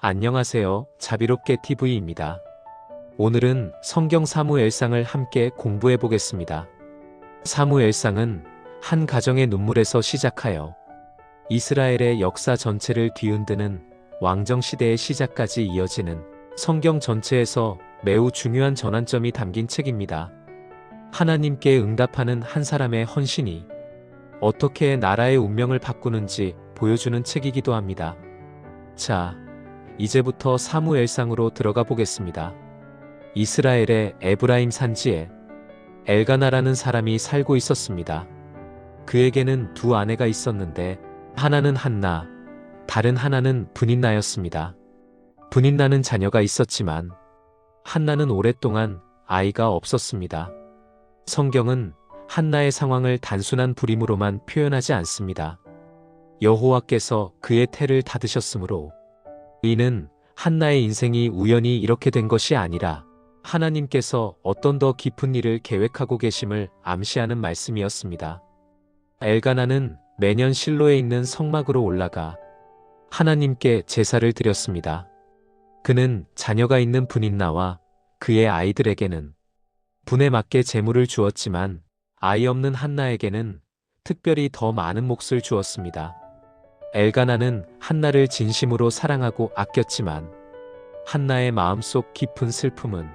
안녕하세요. 자비롭게 TV입니다. 오늘은 성경 사무엘상을 함께 공부해 보겠습니다. 사무엘상은 한 가정의 눈물에서 시작하여 이스라엘의 역사 전체를 뒤흔드는 왕정시대의 시작까지 이어지는 성경 전체에서 매우 중요한 전환점이 담긴 책입니다. 하나님께 응답하는 한 사람의 헌신이 어떻게 나라의 운명을 바꾸는지 보여주는 책이기도 합니다. 자, 이제부터 사무엘상으로 들어가 보겠습니다. 이스라엘의 에브라임 산지에 엘가나라는 사람이 살고 있었습니다. 그에게는 두 아내가 있었는데 하나는 한나, 다른 하나는 브닛나였습니다. 브닛나는 자녀가 있었지만 한나는 오랫동안 아이가 없었습니다. 성경은 한나의 상황을 단순한 불임으로만 표현하지 않습니다. 여호와께서 그의 태를 닫으셨으므로 이는 한나의 인생이 우연히 이렇게 된 것이 아니라 하나님께서 어떤 더 깊은 일을 계획하고 계심을 암시하는 말씀이었습니다. 엘가나는 매년 실로에 있는 성막으로 올라가 하나님께 제사를 드렸습니다. 그는 자녀가 있는 브닛나와 그의 아이들에게는 분에 맞게 제물을 주었지만 아이 없는 한나에게는 특별히 더 많은 몫을 주었습니다. 엘가나는 한나를 진심으로 사랑하고 아꼈지만 한나의 마음속 깊은 슬픔은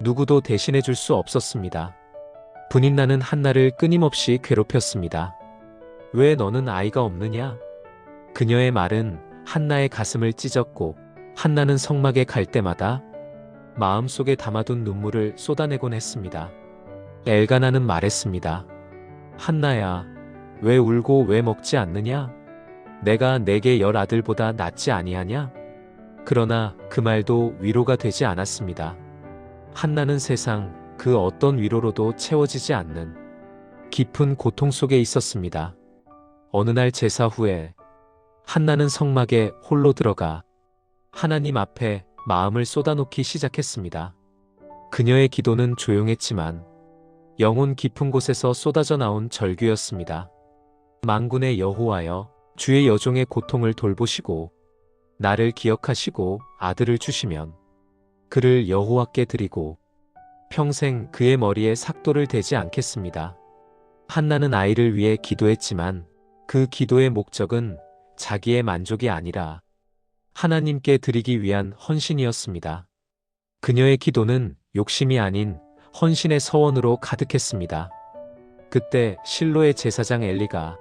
누구도 대신해 줄 수 없었습니다. 브닛나는 한나를 끊임없이 괴롭혔습니다. 왜 너는 아이가 없느냐? 그녀의 말은 한나의 가슴을 찢었고 한나는 성막에 갈 때마다 마음속에 담아둔 눈물을 쏟아내곤 했습니다. 엘가나는 말했습니다. 한나야, 왜 울고 왜 먹지 않느냐? 내가 내게 10 아들보다 낫지 아니하냐? 그러나 그 말도 위로가 되지 않았습니다. 한나는 세상 그 어떤 위로로도 채워지지 않는 깊은 고통 속에 있었습니다. 어느 날 제사 후에 한나는 성막에 홀로 들어가 하나님 앞에 마음을 쏟아놓기 시작했습니다. 그녀의 기도는 조용했지만 영혼 깊은 곳에서 쏟아져 나온 절규였습니다. 만군의 여호와여, 주의 여종의 고통을 돌보시고 나를 기억하시고 아들을 주시면 그를 여호와께 드리고 평생 그의 머리에 삭도를 대지 않겠습니다. 한나는 아이를 위해 기도했지만 그 기도의 목적은 자기의 만족이 아니라 하나님께 드리기 위한 헌신이었습니다. 그녀의 기도는 욕심이 아닌 헌신의 서원으로 가득했습니다. 그때 실로의 제사장 엘리가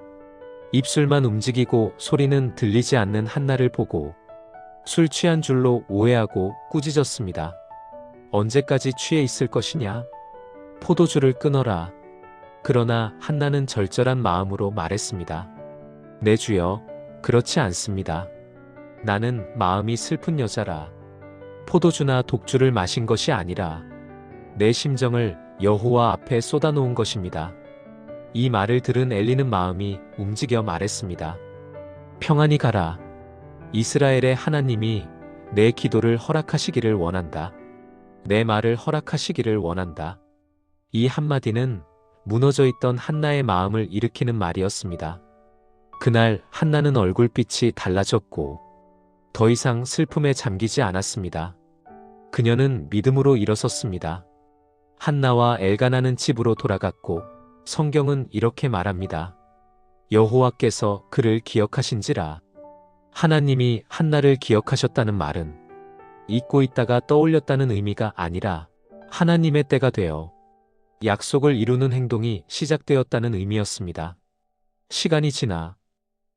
입술만 움직이고 소리는 들리지 않는 한나를 보고 술 취한 줄로 오해하고 꾸짖었습니다. 언제까지 취해 있을 것이냐? 포도주를 끊어라. 그러나 한나는 절절한 마음으로 말했습니다. 내 주여, 그렇지 않습니다. 나는 마음이 슬픈 여자라. 포도주나 독주를 마신 것이 아니라 내 심정을 여호와 앞에 쏟아놓은 것입니다. 이 말을 들은 엘리는 마음이 움직여 말했습니다. 평안히 가라. 이스라엘의 하나님이 내 기도를 허락하시기를 원한다. 내 말을 허락하시기를 원한다. 이 한마디는 무너져 있던 한나의 마음을 일으키는 말이었습니다. 그날 한나는 얼굴빛이 달라졌고 더 이상 슬픔에 잠기지 않았습니다. 그녀는 믿음으로 일어섰습니다. 한나와 엘가나는 집으로 돌아갔고 성경은 이렇게 말합니다. 여호와께서 그를 기억하신지라. 하나님이 한나를 기억하셨다는 말은 잊고 있다가 떠올렸다는 의미가 아니라 하나님의 때가 되어 약속을 이루는 행동이 시작되었다는 의미였습니다. 시간이 지나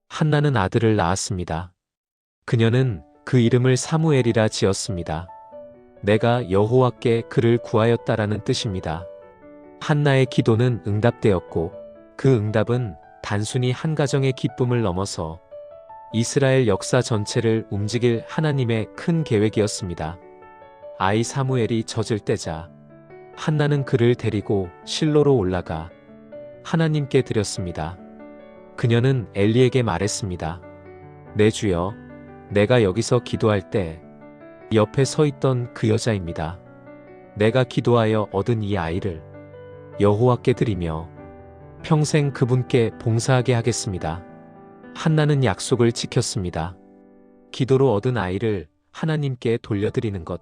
한나는 아들을 낳았습니다. 그녀는 그 이름을 사무엘이라 지었습니다. 내가 여호와께 그를 구하였다라는 뜻입니다. 한나의 기도는 응답되었고 그 응답은 단순히 한 가정의 기쁨을 넘어서 이스라엘 역사 전체를 움직일 하나님의 큰 계획이었습니다. 아이 사무엘이 젖을 떼자 한나는 그를 데리고 실로로 올라가 하나님께 드렸습니다. 그녀는 엘리에게 말했습니다. 내 주여, 내가 여기서 기도할 때 옆에 서 있던 그 여자입니다. 내가 기도하여 얻은 이 아이를 여호와께 드리며 평생 그분께 봉사하게 하겠습니다. 한나는 약속을 지켰습니다. 기도로 얻은 아이를 하나님께 돌려드리는 것.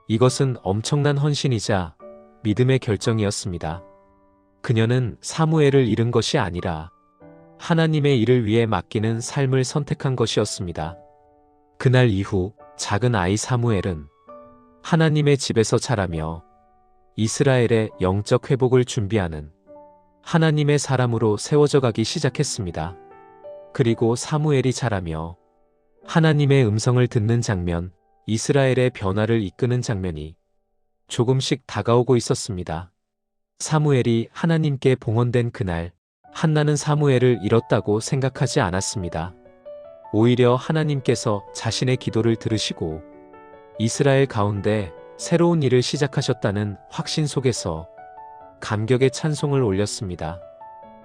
이것은 엄청난 헌신이자 믿음의 결정이었습니다. 그녀는 사무엘을 잃은 것이 아니라 하나님의 일을 위해 맡기는 삶을 선택한 것이었습니다. 그날 이후 작은 아이 사무엘은 하나님의 집에서 자라며 이스라엘의 영적 회복을 준비하는 하나님의 사람으로 세워져 가기 시작했습니다. 그리고 사무엘이 자라며 하나님의 음성을 듣는 장면, 이스라엘의 변화를 이끄는 장면이 조금씩 다가오고 있었습니다. 사무엘이 하나님께 봉헌된 그날, 한나는 사무엘을 잃었다고 생각하지 않았습니다. 오히려 하나님께서 자신의 기도를 들으시고 이스라엘 가운데 새로운 일을 시작하셨다는 확신 속에서 감격의 찬송을 올렸습니다.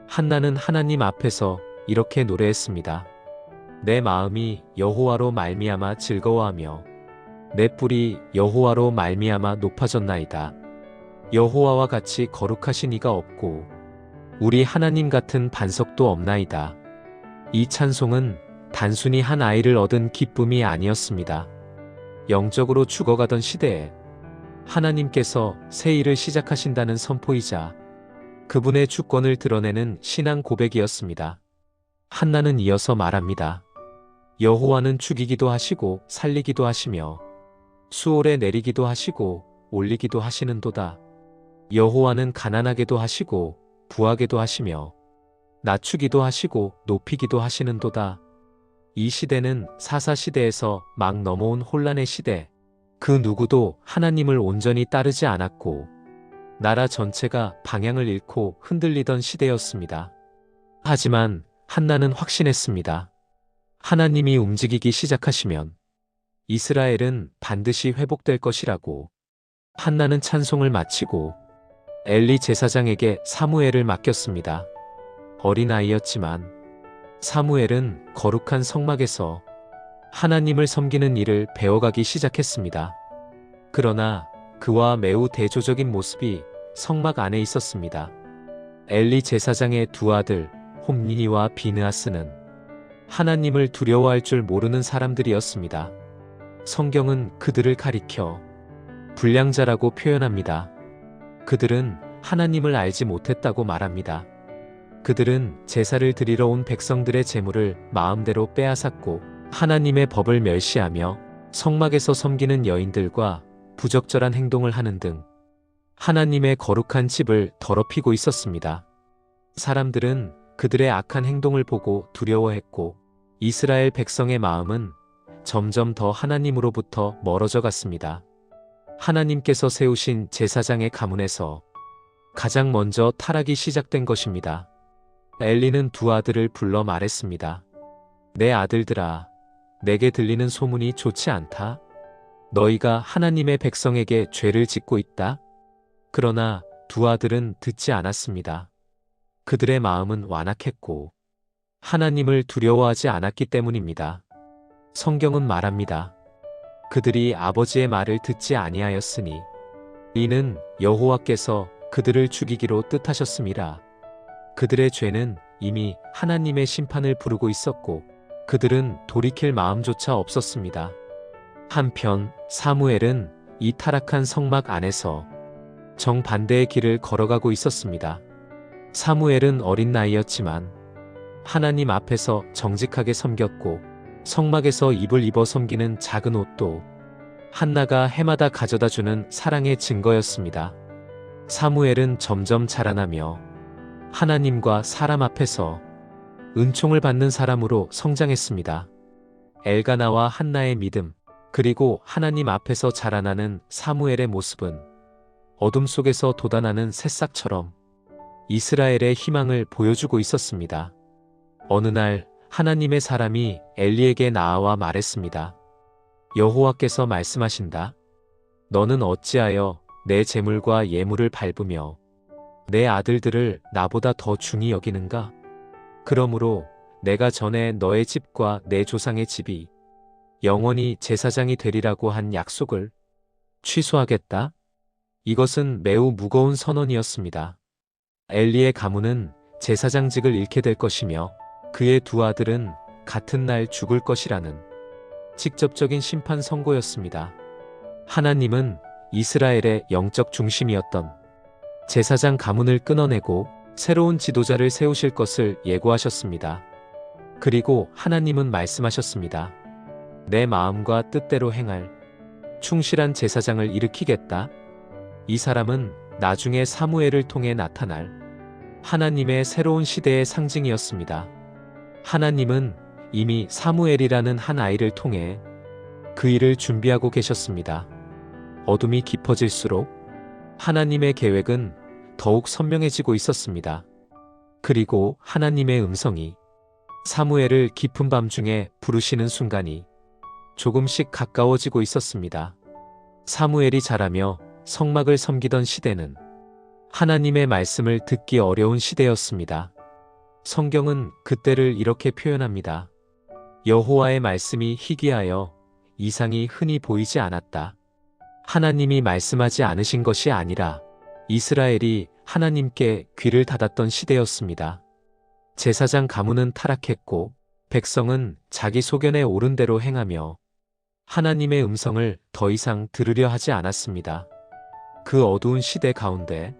한나는 하나님 앞에서 이렇게 노래했습니다. 내 마음이 여호와로 말미암아 즐거워하며 내 뿔이 여호와로 말미암아 높아졌나이다. 여호와와 같이 거룩하신 이가 없고 우리 하나님 같은 반석도 없나이다. 이 찬송은 단순히 한 아이를 얻은 기쁨이 아니었습니다. 영적으로 죽어가던 시대에 하나님께서 새 일을 시작하신다는 선포이자 그분의 주권을 드러내는 신앙 고백이었습니다. 한나는 이어서 말합니다. 여호와는 죽이기도 하시고 살리기도 하시며 수월에 내리기도 하시고 올리기도 하시는도다. 여호와는 가난하게도 하시고 부하게도 하시며 낮추기도 하시고 높이기도 하시는도다. 이 시대는 사사시대에서 막 넘어온 혼란의 시대, 그 누구도 하나님을 온전히 따르지 않았고 나라 전체가 방향을 잃고 흔들리던 시대였습니다. 하지만 한나는 확신했습니다. 하나님이 움직이기 시작하시면 이스라엘은 반드시 회복될 것이라고. 한나는 찬송을 마치고 엘리 제사장에게 사무엘을 맡겼습니다. 어린아이였지만 사무엘은 거룩한 성막에서 하나님을 섬기는 일을 배워가기 시작했습니다. 그러나 그와 매우 대조적인 모습이 성막 안에 있었습니다. 엘리 제사장의 두 아들 홈니와 비느하스는 하나님을 두려워할 줄 모르는 사람들이었습니다. 성경은 그들을 가리켜 불량자라고 표현합니다. 그들은 하나님을 알지 못했다고 말합니다. 그들은 제사를 드리러 온 백성들의 재물을 마음대로 빼앗았고 하나님의 법을 멸시하며 성막에서 섬기는 여인들과 부적절한 행동을 하는 등 하나님의 거룩한 집을 더럽히고 있었습니다. 사람들은 그들의 악한 행동을 보고 두려워했고 이스라엘 백성의 마음은 점점 더 하나님으로부터 멀어져 갔습니다. 하나님께서 세우신 제사장의 가문에서 가장 먼저 타락이 시작된 것입니다. 엘리는 두 아들을 불러 말했습니다. 내 아들들아, 내게 들리는 소문이 좋지 않다. 너희가 하나님의 백성에게 죄를 짓고 있다. 그러나 두 아들은 듣지 않았습니다. 그들의 마음은 완악했고 하나님을 두려워하지 않았기 때문입니다. 성경은 말합니다. 그들이 아버지의 말을 듣지 아니하였으니 이는 여호와께서 그들을 죽이기로 뜻하셨음이라. 그들의 죄는 이미 하나님의 심판을 부르고 있었고 그들은 돌이킬 마음조차 없었습니다. 한편 사무엘은 이 타락한 성막 안에서 정반대의 길을 걸어가고 있었습니다. 사무엘은 어린 나이였지만 하나님 앞에서 정직하게 섬겼고 성막에서 입을 입어 섬기는 작은 옷도 한나가 해마다 가져다주는 사랑의 증거였습니다. 사무엘은 점점 자라나며 하나님과 사람 앞에서 은총을 받는 사람으로 성장했습니다. 엘가나와 한나의 믿음, 그리고 하나님 앞에서 자라나는 사무엘의 모습은 어둠 속에서 돋아나는 새싹처럼 이스라엘의 희망을 보여주고 있었습니다. 어느 날 하나님의 사람이 엘리에게 나아와 말했습니다. 여호와께서 말씀하신다. 너는 어찌하여 내 재물과 예물을 밟으며 내 아들들을 나보다 더 중히 여기는가? 그러므로 내가 전에 너의 집과 내 조상의 집이 영원히 제사장이 되리라고 한 약속을 취소하겠다. 이것은 매우 무거운 선언이었습니다. 엘리의 가문은 제사장직을 잃게 될 것이며 그의 두 아들은 같은 날 죽을 것이라는 직접적인 심판 선고였습니다. 하나님은 이스라엘의 영적 중심이었던 제사장 가문을 끊어내고 새로운 지도자를 세우실 것을 예고하셨습니다. 그리고 하나님은 말씀하셨습니다. 내 마음과 뜻대로 행할 충실한 제사장을 일으키겠다. 이 사람은 나중에 사무엘을 통해 나타날 하나님의 새로운 시대의 상징이었습니다. 하나님은 이미 사무엘이라는 한 아이를 통해 그 일을 준비하고 계셨습니다. 어둠이 깊어질수록 하나님의 계획은 더욱 선명해지고 있었습니다. 그리고 하나님의 음성이 사무엘을 깊은 밤중에 부르시는 순간이 조금씩 가까워지고 있었습니다. 사무엘이 자라며 성막을 섬기던 시대는 하나님의 말씀을 듣기 어려운 시대였습니다. 성경은 그때를 이렇게 표현합니다. 여호와의 말씀이 희귀하여 이상이 흔히 보이지 않았다. 하나님이 말씀하지 않으신 것이 아니라 이스라엘이 하나님께 귀를 닫았던 시대였습니다. 제사장 가문은 타락했고 백성은 자기 소견에 옳은 대로 행하며 하나님의 음성을 더 이상 들으려 하지 않았습니다. 그 어두운 시대 가운데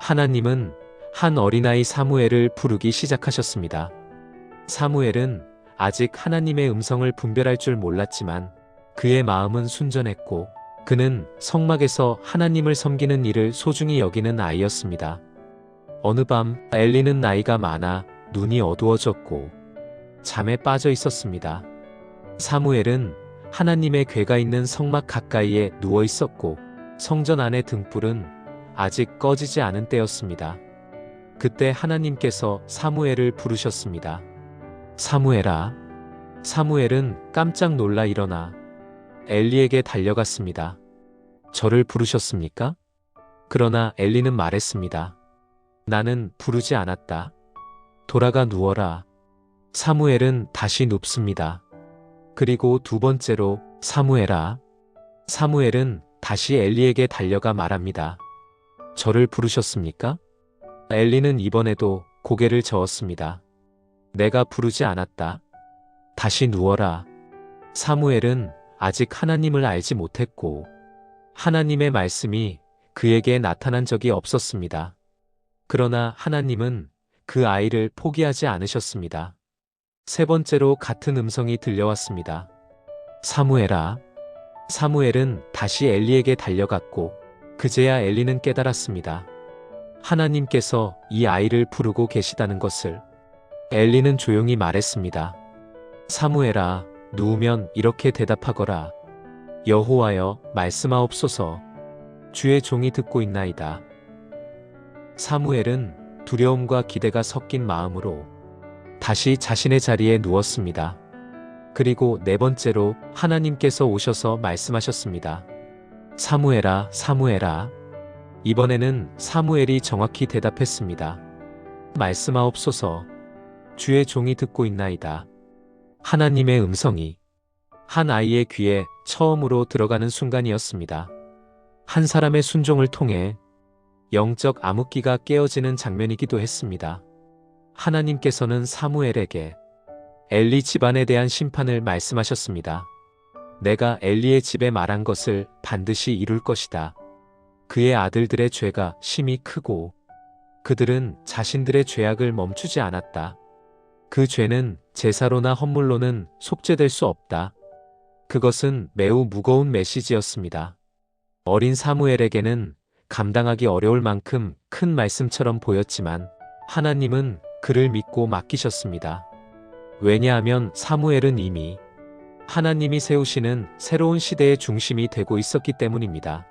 하나님은 한 어린아이 사무엘을 부르기 시작하셨습니다. 사무엘은 아직 하나님의 음성을 분별할 줄 몰랐지만 그의 마음은 순전했고 그는 성막에서 하나님을 섬기는 일을 소중히 여기는 아이였습니다. 어느 밤 엘리는 나이가 많아 눈이 어두워졌고 잠에 빠져 있었습니다. 사무엘은 하나님의 궤가 있는 성막 가까이에 누워 있었고 성전 안의 등불은 아직 꺼지지 않은 때였습니다. 그때 하나님께서 사무엘을 부르셨습니다. 사무엘아. 사무엘은 깜짝 놀라 일어나 엘리에게 달려갔습니다. 저를 부르셨습니까? 그러나 엘리는 말했습니다. 나는 부르지 않았다. 돌아가 누워라. 사무엘은 다시 눕습니다. 그리고 두 번째로 사무엘아. 사무엘은 다시 엘리에게 달려가 말합니다. 저를 부르셨습니까? 엘리는 이번에도 고개를 저었습니다. 내가 부르지 않았다. 다시 누워라. 사무엘은 아직 하나님을 알지 못했고 하나님의 말씀이 그에게 나타난 적이 없었습니다. 그러나 하나님은 그 아이를 포기하지 않으셨습니다. 세 번째로 같은 음성이 들려왔습니다. 사무엘아. 사무엘은 다시 엘리에게 달려갔고 그제야 엘리는 깨달았습니다. 하나님께서 이 아이를 부르고 계시다는 것을. 엘리는 조용히 말했습니다. 사무엘아, 누우면 이렇게 대답하거라. 여호와여, 말씀하옵소서. 주의 종이 듣고 있나이다. 사무엘은 두려움과 기대가 섞인 마음으로 다시 자신의 자리에 누웠습니다. 그리고 네 번째로 하나님께서 오셔서 말씀하셨습니다. 사무엘아, 사무엘아. 이번에는 사무엘이 정확히 대답했습니다. 말씀하옵소서. 주의 종이 듣고 있나이다. 하나님의 음성이 한 아이의 귀에 처음으로 들어가는 순간이었습니다. 한 사람의 순종을 통해 영적 암흑기가 깨어지는 장면이기도 했습니다. 하나님께서는 사무엘에게 엘리 집안에 대한 심판을 말씀하셨습니다. 내가 엘리의 집에 말한 것을 반드시 이룰 것이다. 그의 아들들의 죄가 심히 크고 그들은 자신들의 죄악을 멈추지 않았다. 그 죄는 제사로나 헌물로는 속죄될 수 없다. 그것은 매우 무거운 메시지였습니다. 어린 사무엘에게는 감당하기 어려울 만큼 큰 말씀처럼 보였지만 하나님은 그를 믿고 맡기셨습니다. 왜냐하면 사무엘은 이미 하나님이 세우시는 새로운 시대의 중심이 되고 있었기 때문입니다.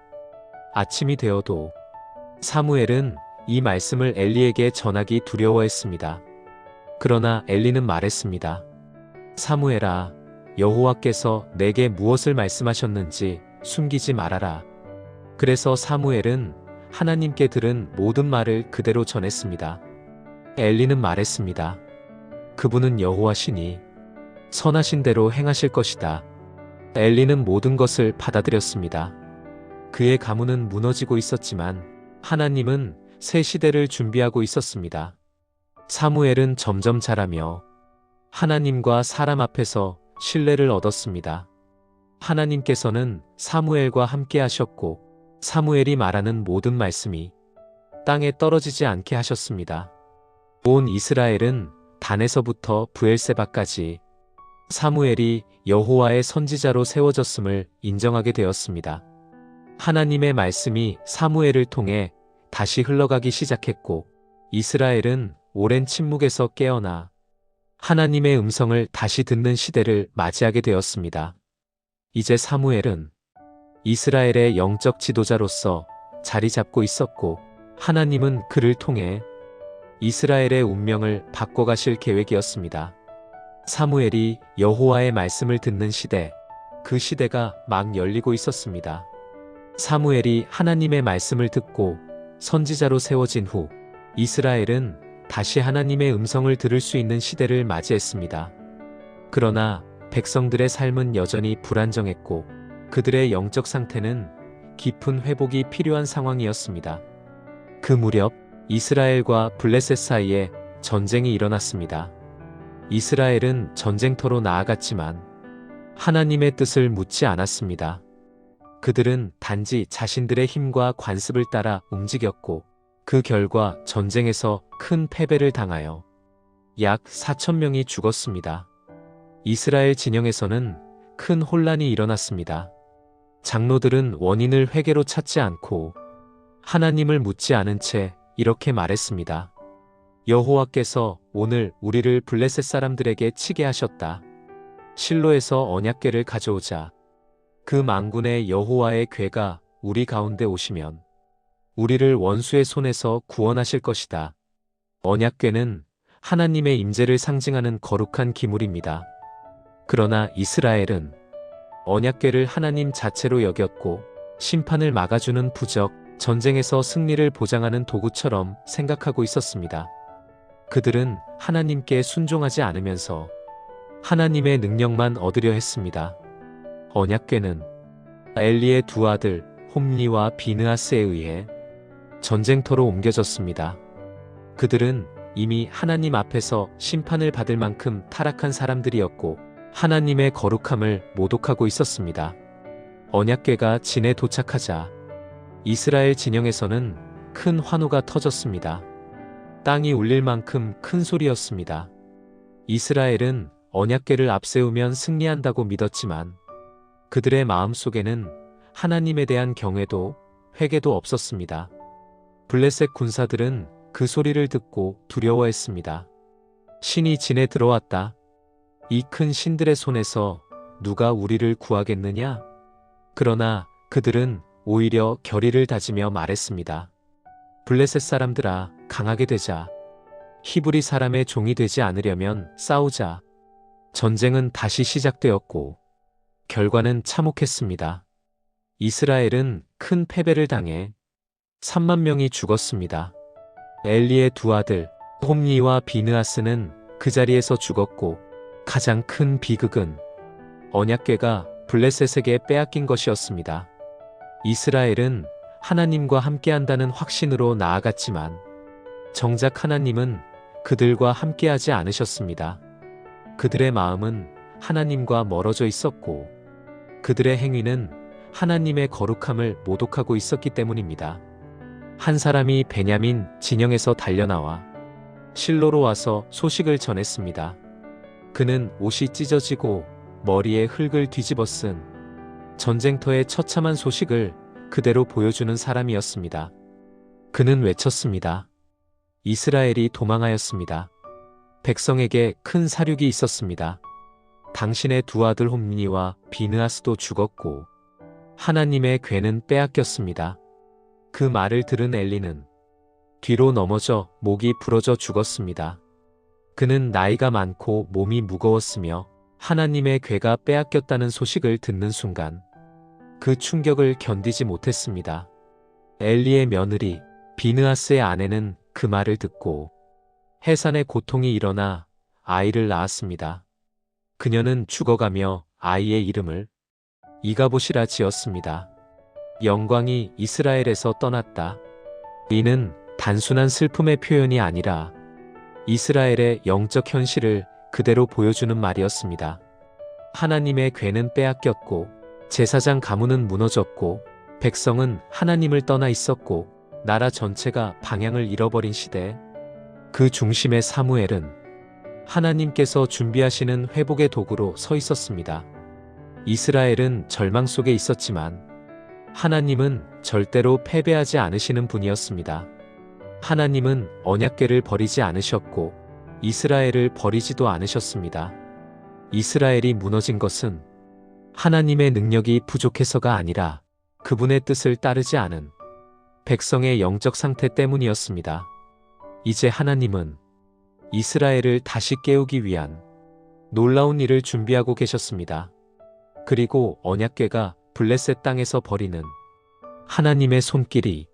아침이 되어도 사무엘은 이 말씀을 엘리에게 전하기 두려워했습니다. 그러나 엘리는 말했습니다. 사무엘아, 여호와께서 내게 무엇을 말씀하셨는지 숨기지 말아라. 그래서 사무엘은 하나님께 들은 모든 말을 그대로 전했습니다. 엘리는 말했습니다. 그분은 여호와시니 선하신 대로 행하실 것이다. 엘리는 모든 것을 받아들였습니다. 그의 가문은 무너지고 있었지만 하나님은 새 시대를 준비하고 있었습니다. 사무엘은 점점 자라며 하나님과 사람 앞에서 신뢰를 얻었습니다. 하나님께서는 사무엘과 함께 하셨고 사무엘이 말하는 모든 말씀이 땅에 떨어지지 않게 하셨습니다. 온 이스라엘은 단에서부터 브엘세바까지 사무엘이 여호와의 선지자로 세워졌음을 인정하게 되었습니다. 하나님의 말씀이 사무엘을 통해 다시 흘러가기 시작했고 이스라엘은 오랜 침묵에서 깨어나 하나님의 음성을 다시 듣는 시대를 맞이하게 되었습니다. 이제 사무엘은 이스라엘의 영적 지도자로서 자리 잡고 있었고 하나님은 그를 통해 이스라엘의 운명을 바꿔가실 계획이었습니다. 사무엘이 여호와의 말씀을 듣는 시대, 그 시대가 막 열리고 있었습니다. 사무엘이 하나님의 말씀을 듣고 선지자로 세워진 후 이스라엘은 다시 하나님의 음성을 들을 수 있는 시대를 맞이했습니다. 그러나 백성들의 삶은 여전히 불안정했고 그들의 영적 상태는 깊은 회복이 필요한 상황이었습니다. 그 무렵 이스라엘과 블레셋 사이에 전쟁이 일어났습니다. 이스라엘은 전쟁터로 나아갔지만 하나님의 뜻을 묻지 않았습니다. 그들은 단지 자신들의 힘과 관습을 따라 움직였고 그 결과 전쟁에서 큰 패배를 당하여 약 4,000명이 죽었습니다. 이스라엘 진영에서는 큰 혼란이 일어났습니다. 장로들은 원인을 회개로 찾지 않고 하나님을 묻지 않은 채 이렇게 말했습니다. 여호와께서 오늘 우리를 블레셋 사람들에게 치게 하셨다. 실로에서 언약궤를 가져오자. 그 만군의 여호와의 궤가 우리 가운데 오시면 우리를 원수의 손에서 구원하실 것이다. 언약궤는 하나님의 임재를 상징하는 거룩한 기물입니다. 그러나 이스라엘은 언약궤를 하나님 자체로 여겼고 심판을 막아주는 부적, 전쟁에서 승리를 보장하는 도구처럼 생각하고 있었습니다. 그들은 하나님께 순종하지 않으면서 하나님의 능력만 얻으려 했습니다. 언약궤는 엘리의 두 아들 홈리와 비느하스에 의해 전쟁터로 옮겨졌습니다. 그들은 이미 하나님 앞에서 심판을 받을 만큼 타락한 사람들이었고 하나님의 거룩함을 모독하고 있었습니다. 언약궤가 진에 도착하자 이스라엘 진영에서는 큰 환호가 터졌습니다. 땅이 울릴 만큼 큰 소리였습니다. 이스라엘은 언약궤를 앞세우면 승리한다고 믿었지만 그들의 마음속에는 하나님에 대한 경외도 회개도 없었습니다. 블레셋 군사들은 그 소리를 듣고 두려워했습니다. 신이 진에 들어왔다. 이 큰 신들의 손에서 누가 우리를 구하겠느냐? 그러나 그들은 오히려 결의를 다지며 말했습니다. 블레셋 사람들아, 강하게 되자. 히브리 사람의 종이 되지 않으려면 싸우자. 전쟁은 다시 시작되었고 결과는 참혹했습니다. 이스라엘은 큰 패배를 당해 3만 명이 죽었습니다. 엘리의 두 아들 홈리와 비느하스는 그 자리에서 죽었고 가장 큰 비극은 언약궤가 블레셋에게 빼앗긴 것이었습니다. 이스라엘은 하나님과 함께한다는 확신으로 나아갔지만 정작 하나님은 그들과 함께하지 않으셨습니다. 그들의 마음은 하나님과 멀어져 있었고 그들의 행위는 하나님의 거룩함을 모독하고 있었기 때문입니다. 한 사람이 베냐민 진영에서 달려나와 실로로 와서 소식을 전했습니다. 그는 옷이 찢어지고 머리에 흙을 뒤집어 쓴 전쟁터의 처참한 소식을 그대로 보여주는 사람이었습니다. 그는 외쳤습니다. 이스라엘이 도망하였습니다. 백성에게 큰 사륙이 있었습니다. 당신의 두 아들 홈리와 비느하스도 죽었고 하나님의 궤는 빼앗겼습니다. 그 말을 들은 엘리는 뒤로 넘어져 목이 부러져 죽었습니다. 그는 나이가 많고 몸이 무거웠으며 하나님의 궤가 빼앗겼다는 소식을 듣는 순간 그 충격을 견디지 못했습니다. 엘리의 며느리 비느하스의 아내는 그 말을 듣고 해산의 고통이 일어나 아이를 낳았습니다. 그녀는 죽어가며 아이의 이름을 이가봇이라 지었습니다. 영광이 이스라엘에서 떠났다. 이는 단순한 슬픔의 표현이 아니라 이스라엘의 영적 현실을 그대로 보여주는 말이었습니다. 하나님의 궤는 빼앗겼고 제사장 가문은 무너졌고 백성은 하나님을 떠나 있었고 나라 전체가 방향을 잃어버린 시대, 그 중심에 사무엘은 하나님께서 준비하시는 회복의 도구로 서 있었습니다. 이스라엘은 절망 속에 있었지만 하나님은 절대로 패배하지 않으시는 분이었습니다. 하나님은 언약궤를 버리지 않으셨고 이스라엘을 버리지도 않으셨습니다. 이스라엘이 무너진 것은 하나님의 능력이 부족해서가 아니라 그분의 뜻을 따르지 않은 백성의 영적 상태 때문이었습니다. 이제 하나님은 이스라엘을 다시 깨우기 위한 놀라운 일을 준비하고 계셨습니다. 그리고 언약궤가 블레셋 땅에서 버리는 하나님의 손길이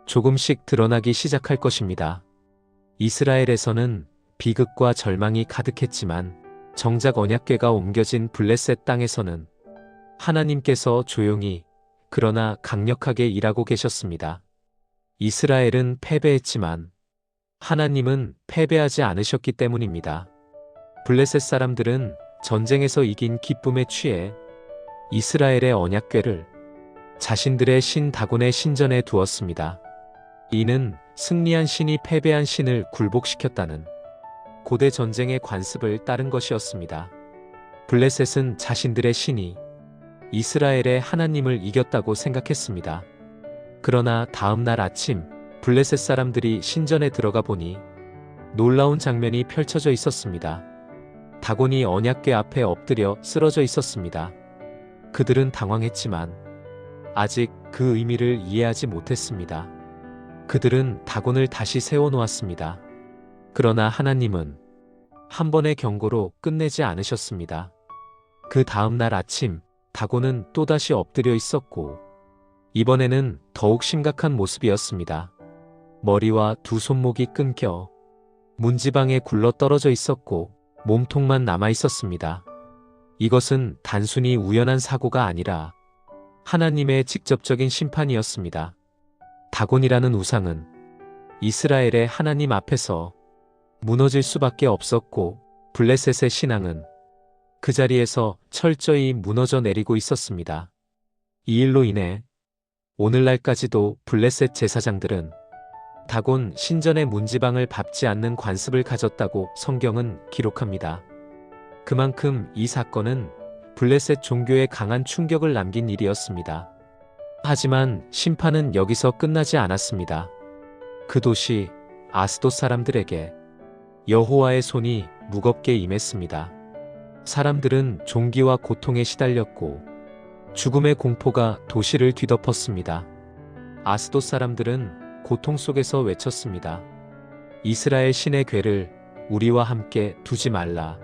조금씩 드러나기 시작할 것입니다. 이스라엘에서는 비극과 절망이 가득했지만 정작 언약궤가 옮겨진 블레셋 땅에서는 하나님께서 조용히 그러나 강력하게 일하고 계셨습니다. 이스라엘은 패배했지만 하나님은 패배하지 않으셨기 때문입니다. 블레셋 사람들은 전쟁에서 이긴 기쁨에 취해 이스라엘의 언약궤를 자신들의 신 다곤의 신전에 두었습니다. 이는 승리한 신이 패배한 신을 굴복시켰다는 고대 전쟁의 관습을 따른 것이었습니다. 블레셋은 자신들의 신이 이스라엘의 하나님을 이겼다고 생각했습니다. 그러나 다음 날 아침 블레셋 사람들이 신전에 들어가 보니 놀라운 장면이 펼쳐져 있었습니다. 다곤이 언약궤 앞에 엎드려 쓰러져 있었습니다. 그들은 당황했지만 아직 그 의미를 이해하지 못했습니다. 그들은 다곤을 다시 세워놓았습니다. 그러나 하나님은 한 번의 경고로 끝내지 않으셨습니다. 그 다음 날 아침 다곤은 또다시 엎드려 있었고 이번에는 더욱 심각한 모습이었습니다. 머리와 두 손목이 끊겨 문지방에 굴러 떨어져 있었고 몸통만 남아 있었습니다. 이것은 단순히 우연한 사고가 아니라 하나님의 직접적인 심판이었습니다. 다곤이라는 우상은 이스라엘의 하나님 앞에서 무너질 수밖에 없었고 블레셋의 신앙은 그 자리에서 철저히 무너져 내리고 있었습니다. 이 일로 인해 오늘날까지도 블레셋 제사장들은 다곤 신전의 문지방을 밟지 않는 관습을 가졌다고 성경은 기록합니다. 그만큼 이 사건은 블레셋 종교에 강한 충격을 남긴 일이었습니다. 하지만 심판은 여기서 끝나지 않았습니다. 그 도시 아스돗 사람들에게 여호와의 손이 무겁게 임했습니다. 사람들은 종기와 고통에 시달렸고 죽음의 공포가 도시를 뒤덮었습니다. 아스돗 사람들은 고통 속에서 외쳤습니다. 이스라엘 신의 궤를 우리와 함께 두지 말라.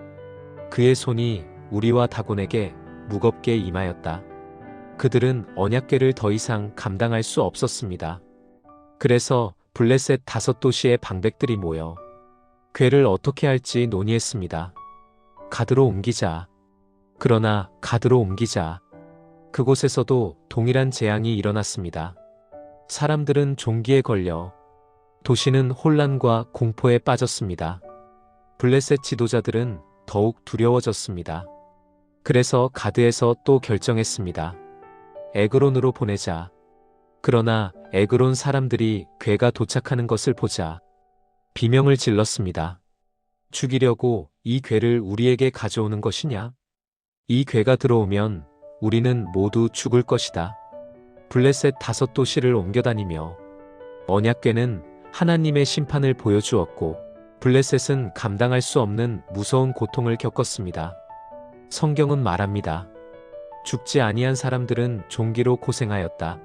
그의 손이 우리와 다곤에게 무겁게 임하였다. 그들은 언약궤를 더 이상 감당할 수 없었습니다. 그래서 블레셋 5도시의 방백들이 모여 궤를 어떻게 할지 논의했습니다. 가드로 옮기자. 그러나 가드로 옮기자. 그곳에서도 동일한 재앙이 일어났습니다. 사람들은 종기에 걸려 도시는 혼란과 공포에 빠졌습니다. 블레셋 지도자들은 더욱 두려워졌습니다. 그래서 가드에서 또 결정했습니다. 에그론으로 보내자. 그러나 에그론 사람들이 궤가 도착하는 것을 보자 비명을 질렀습니다. 죽이려고 이 궤를 우리에게 가져오는 것이냐? 이 궤가 들어오면 우리는 모두 죽을 것이다. 블레셋 5도시를 옮겨다니며 언약궤는 하나님의 심판을 보여주었고 블레셋은 감당할 수 없는 무서운 고통을 겪었습니다. 성경은 말합니다. 죽지 아니한 사람들은 종기로 고생하였다.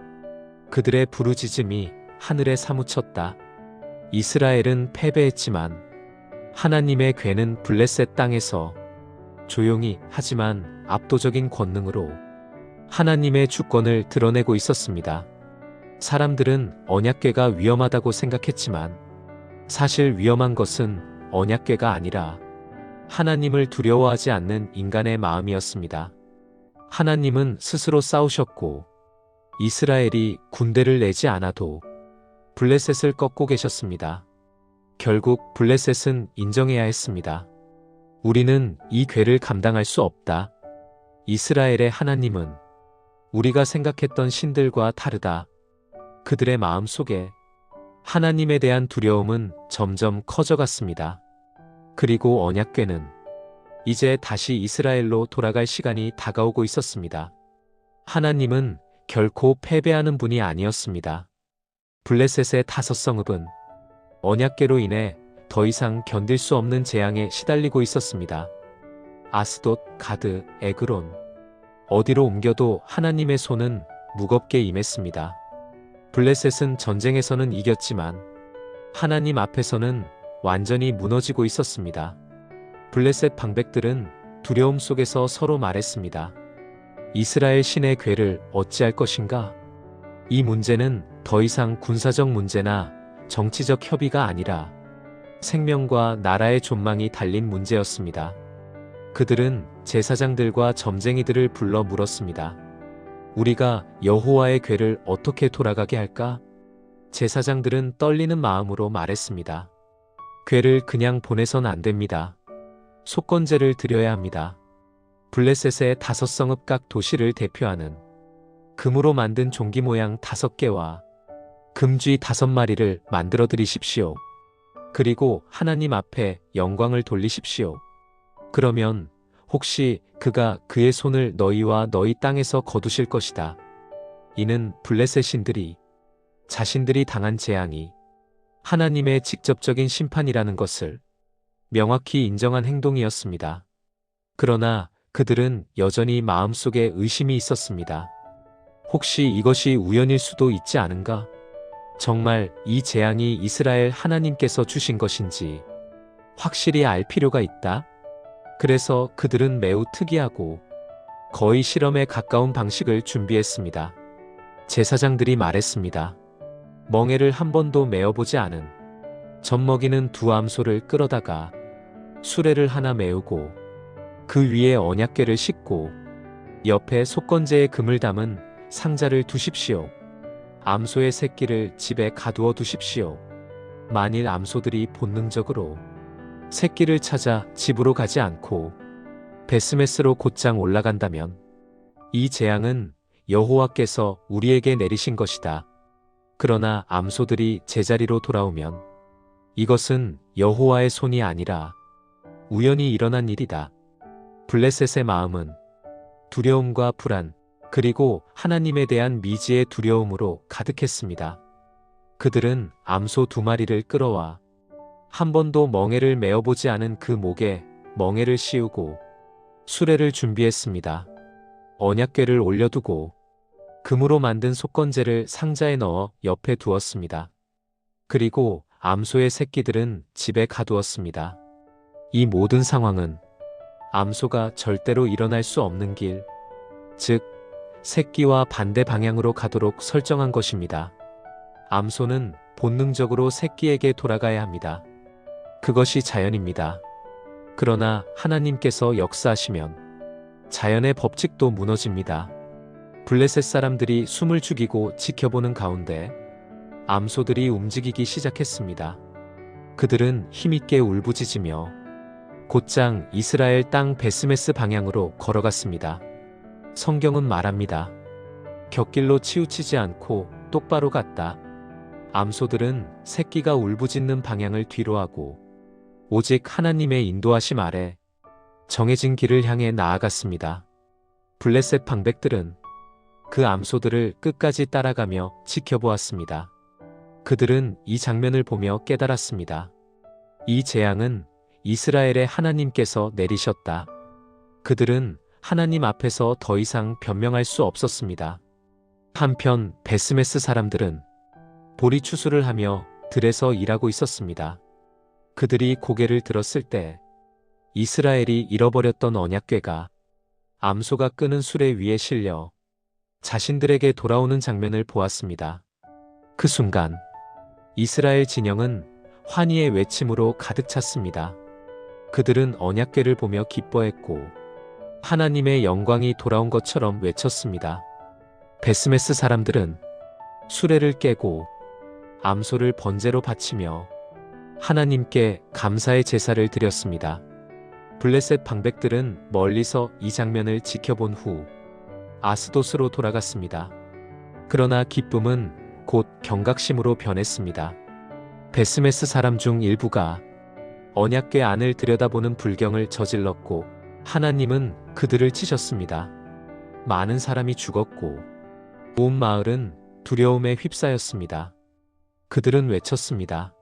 그들의 부르짖음이 하늘에 사무쳤다. 이스라엘은 패배했지만 하나님의 궤는 블레셋 땅에서 조용히 하지만 압도적인 권능으로 하나님의 주권을 드러내고 있었습니다. 사람들은 언약궤가 위험하다고 생각했지만 사실 위험한 것은 언약궤가 아니라 하나님을 두려워하지 않는 인간의 마음이었습니다. 하나님은 스스로 싸우셨고 이스라엘이 군대를 내지 않아도 블레셋을 꺾고 계셨습니다. 결국 블레셋은 인정해야 했습니다. 우리는 이 궤를 감당할 수 없다. 이스라엘의 하나님은 우리가 생각했던 신들과 다르다. 그들의 마음 속에 하나님에 대한 두려움은 점점 커져갔습니다. 그리고 언약궤는 이제 다시 이스라엘로 돌아갈 시간이 다가오고 있었습니다. 하나님은 결코 패배하는 분이 아니었습니다. 블레셋의 5성읍은 언약궤로 인해 더 이상 견딜 수 없는 재앙에 시달리고 있었습니다. 아스돗, 가드, 에그론, 어디로 옮겨도 하나님의 손은 무겁게 임했습니다. 블레셋은 전쟁에서는 이겼지만 하나님 앞에서는 완전히 무너지고 있었습니다. 블레셋 방백들은 두려움 속에서 서로 말했습니다. 이스라엘 신의 궤를 어찌할 것인가? 이 문제는 더 이상 군사적 문제나 정치적 협의가 아니라 생명과 나라의 존망이 달린 문제였습니다. 그들은 제사장들과 점쟁이들을 불러 물었습니다. 우리가 여호와의 궤를 어떻게 돌아가게 할까? 제사장들은 떨리는 마음으로 말했습니다. 궤를 그냥 보내선 안 됩니다. 속건제를 드려야 합니다. 블레셋의 5성읍 각 도시를 대표하는 금으로 만든 종기 모양 5개와 금쥐 5마리를 만들어 드리십시오. 그리고 하나님 앞에 영광을 돌리십시오. 그러면 혹시 그가 그의 손을 너희와 너희 땅에서 거두실 것이다. 이는 블레셋 신들이 자신들이 당한 재앙이 하나님의 직접적인 심판이라는 것을 명확히 인정한 행동이었습니다. 그러나 그들은 여전히 마음속에 의심이 있었습니다. 혹시 이것이 우연일 수도 있지 않은가? 정말 이 재앙이 이스라엘 하나님께서 주신 것인지 확실히 알 필요가 있다. 그래서 그들은 매우 특이하고 거의 실험에 가까운 방식을 준비했습니다. 제사장들이 말했습니다. 멍에를 한 번도 메어보지 않은 젖먹이는 2 암소를 끌어다가 수레를 하나 메우고 그 위에 언약궤를 싣고 옆에 속건제의 금을 담은 상자를 두십시오. 암소의 새끼를 집에 가두어 두십시오. 만일 암소들이 본능적으로 새끼를 찾아 집으로 가지 않고 베스메스로 곧장 올라간다면 이 재앙은 여호와께서 우리에게 내리신 것이다. 그러나 암소들이 제자리로 돌아오면 이것은 여호와의 손이 아니라 우연히 일어난 일이다. 블레셋의 마음은 두려움과 불안, 그리고 하나님에 대한 미지의 두려움으로 가득했습니다. 그들은 암소 2마리를 끌어와 한 번도 멍에를 메어보지 않은 그 목에 멍에를 씌우고 수레를 준비했습니다. 언약궤를 올려두고 금으로 만든 속건제를 상자에 넣어 옆에 두었습니다. 그리고 암소의 새끼들은 집에 가두었습니다. 이 모든 상황은 암소가 절대로 일어날 수 없는 길, 즉 새끼와 반대 방향으로 가도록 설정한 것입니다. 암소는 본능적으로 새끼에게 돌아가야 합니다. 그것이 자연입니다. 그러나 하나님께서 역사하시면 자연의 법칙도 무너집니다. 블레셋 사람들이 숨을 죽이고 지켜보는 가운데 암소들이 움직이기 시작했습니다. 그들은 힘있게 울부짖으며 곧장 이스라엘 땅 베스메스 방향으로 걸어갔습니다. 성경은 말합니다. 곁길로 치우치지 않고 똑바로 갔다. 암소들은 새끼가 울부짖는 방향을 뒤로하고 오직 하나님의 인도하심 아래 정해진 길을 향해 나아갔습니다. 블레셋 방백들은 그 암소들을 끝까지 따라가며 지켜보았습니다. 그들은 이 장면을 보며 깨달았습니다. 이 재앙은 이스라엘의 하나님께서 내리셨다. 그들은 하나님 앞에서 더 이상 변명할 수 없었습니다. 한편 베스메스 사람들은 보리 추수를 하며 들에서 일하고 있었습니다. 그들이 고개를 들었을 때 이스라엘이 잃어버렸던 언약궤가 암소가 끄는 수레 위에 실려 자신들에게 돌아오는 장면을 보았습니다. 그 순간 이스라엘 진영은 환희의 외침으로 가득 찼습니다. 그들은 언약궤를 보며 기뻐했고 하나님의 영광이 돌아온 것처럼 외쳤습니다. 베스메스 사람들은 수레를 깨고 암소를 번제로 바치며 하나님께 감사의 제사를 드렸습니다. 블레셋 방백들은 멀리서 이 장면을 지켜본 후 아스돗으로 돌아갔습니다. 그러나 기쁨은 곧 경각심으로 변했습니다. 베스메스 사람 중 일부가 언약궤 안을 들여다보는 불경을 저질렀고 하나님은 그들을 치셨습니다. 많은 사람이 죽었고 온 마을은 두려움에 휩싸였습니다. 그들은 외쳤습니다.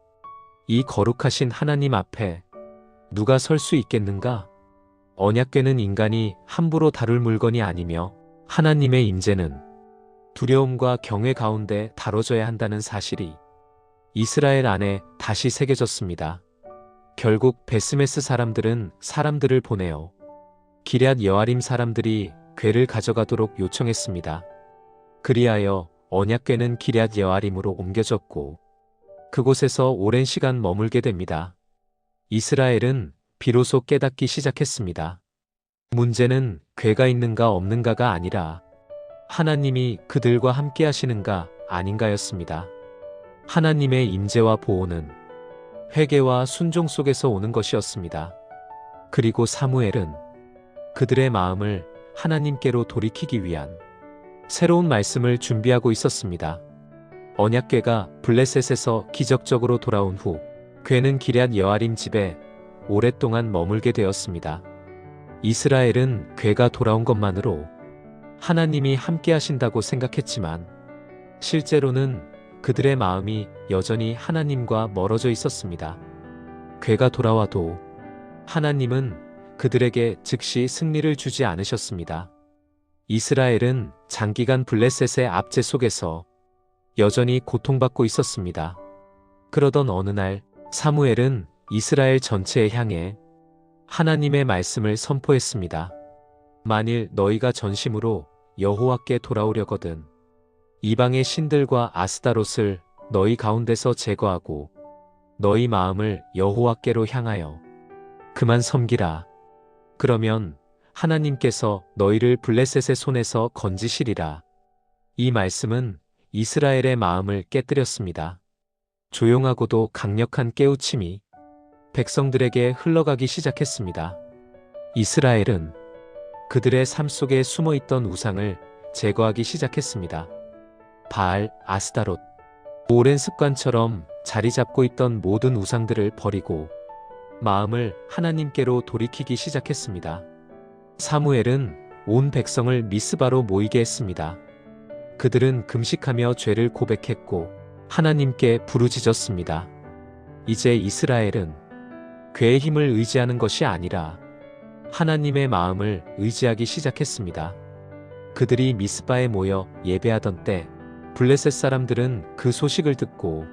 이 거룩하신 하나님 앞에 누가 설 수 있겠는가? 언약궤는 인간이 함부로 다룰 물건이 아니며 하나님의 임재는 두려움과 경외 가운데 다뤄져야 한다는 사실이 이스라엘 안에 다시 새겨졌습니다. 결국 베스메스 사람들은 사람들을 보내어 기럇 여아림 사람들이 궤를 가져가도록 요청했습니다. 그리하여 언약궤는 기럇 여아림으로 옮겨졌고 그곳에서 오랜 시간 머물게 됩니다. 이스라엘은 비로소 깨닫기 시작했습니다. 문제는 궤가 있는가 없는가가 아니라 하나님이 그들과 함께 하시는가 아닌가였습니다. 하나님의 임재와 보호는 회개와 순종 속에서 오는 것이었습니다. 그리고 사무엘은 그들의 마음을 하나님께로 돌이키기 위한 새로운 말씀을 준비하고 있었습니다. 언약궤가 블레셋에서 기적적으로 돌아온 후 궤는 기럇 여아림 집에 오랫동안 머물게 되었습니다. 이스라엘은 궤가 돌아온 것만으로 하나님이 함께 하신다고 생각했지만 실제로는 그들의 마음이 여전히 하나님과 멀어져 있었습니다. 궤가 돌아와도 하나님은 그들에게 즉시 승리를 주지 않으셨습니다. 이스라엘은 장기간 블레셋의 압제 속에서 여전히 고통받고 있었습니다. 그러던 어느 날 사무엘은 이스라엘 전체에 향해 하나님의 말씀을 선포했습니다. 만일 너희가 전심으로 여호와께 돌아오려거든 이방의 신들과 아스다롯을 너희 가운데서 제거하고 너희 마음을 여호와께로 향하여 그만 섬기라. 그러면 하나님께서 너희를 블레셋의 손에서 건지시리라. 이 말씀은 이스라엘의 마음을 깨뜨렸습니다. 조용하고도 강력한 깨우침이 백성들에게 흘러가기 시작했습니다. 이스라엘은 그들의 삶 속에 숨어있던 우상을 제거하기 시작했습니다. 바알, 아스다롯, 오랜 습관처럼 자리 잡고 있던 모든 우상들을 버리고 마음을 하나님께로 돌이키기 시작했습니다. 사무엘은 온 백성을 미스바로 모이게 했습니다. 그들은 금식하며 죄를 고백했고 하나님께 부르짖었습니다. 이제 이스라엘은 궤의 힘을 의지하는 것이 아니라 하나님의 마음을 의지하기 시작했습니다. 그들이 미스바에 모여 예배하던 때 블레셋 사람들은 그 소식을 듣고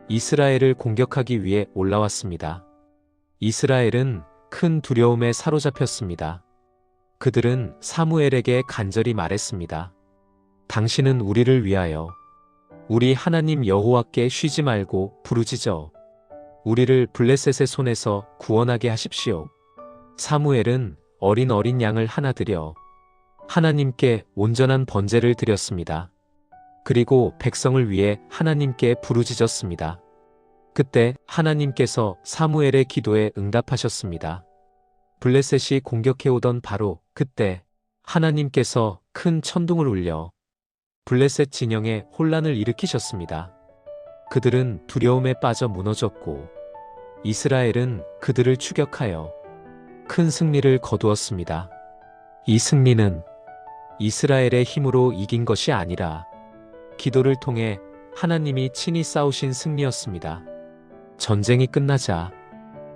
이스라엘을 공격하기 위해 올라왔습니다. 이스라엘은 큰 두려움에 사로잡혔습니다. 그들은 사무엘에게 간절히 말했습니다. 당신은 우리를 위하여 우리 하나님 여호와께 쉬지 말고 부르짖어 우리를 블레셋의 손에서 구원하게 하십시오. 사무엘은 어린 양을 하나 드려 하나님께 온전한 번제를 드렸습니다. 그리고 백성을 위해 하나님께 부르짖었습니다. 그때 하나님께서 사무엘의 기도에 응답하셨습니다. 블레셋이 공격해오던 바로 그때 하나님께서 큰 천둥을 울려 블레셋 진영에 혼란을 일으키셨습니다. 그들은 두려움에 빠져 무너졌고 이스라엘은 그들을 추격하여 큰 승리를 거두었습니다. 이 승리는 이스라엘의 힘으로 이긴 것이 아니라 기도를 통해 하나님이 친히 싸우신 승리였습니다. 전쟁이 끝나자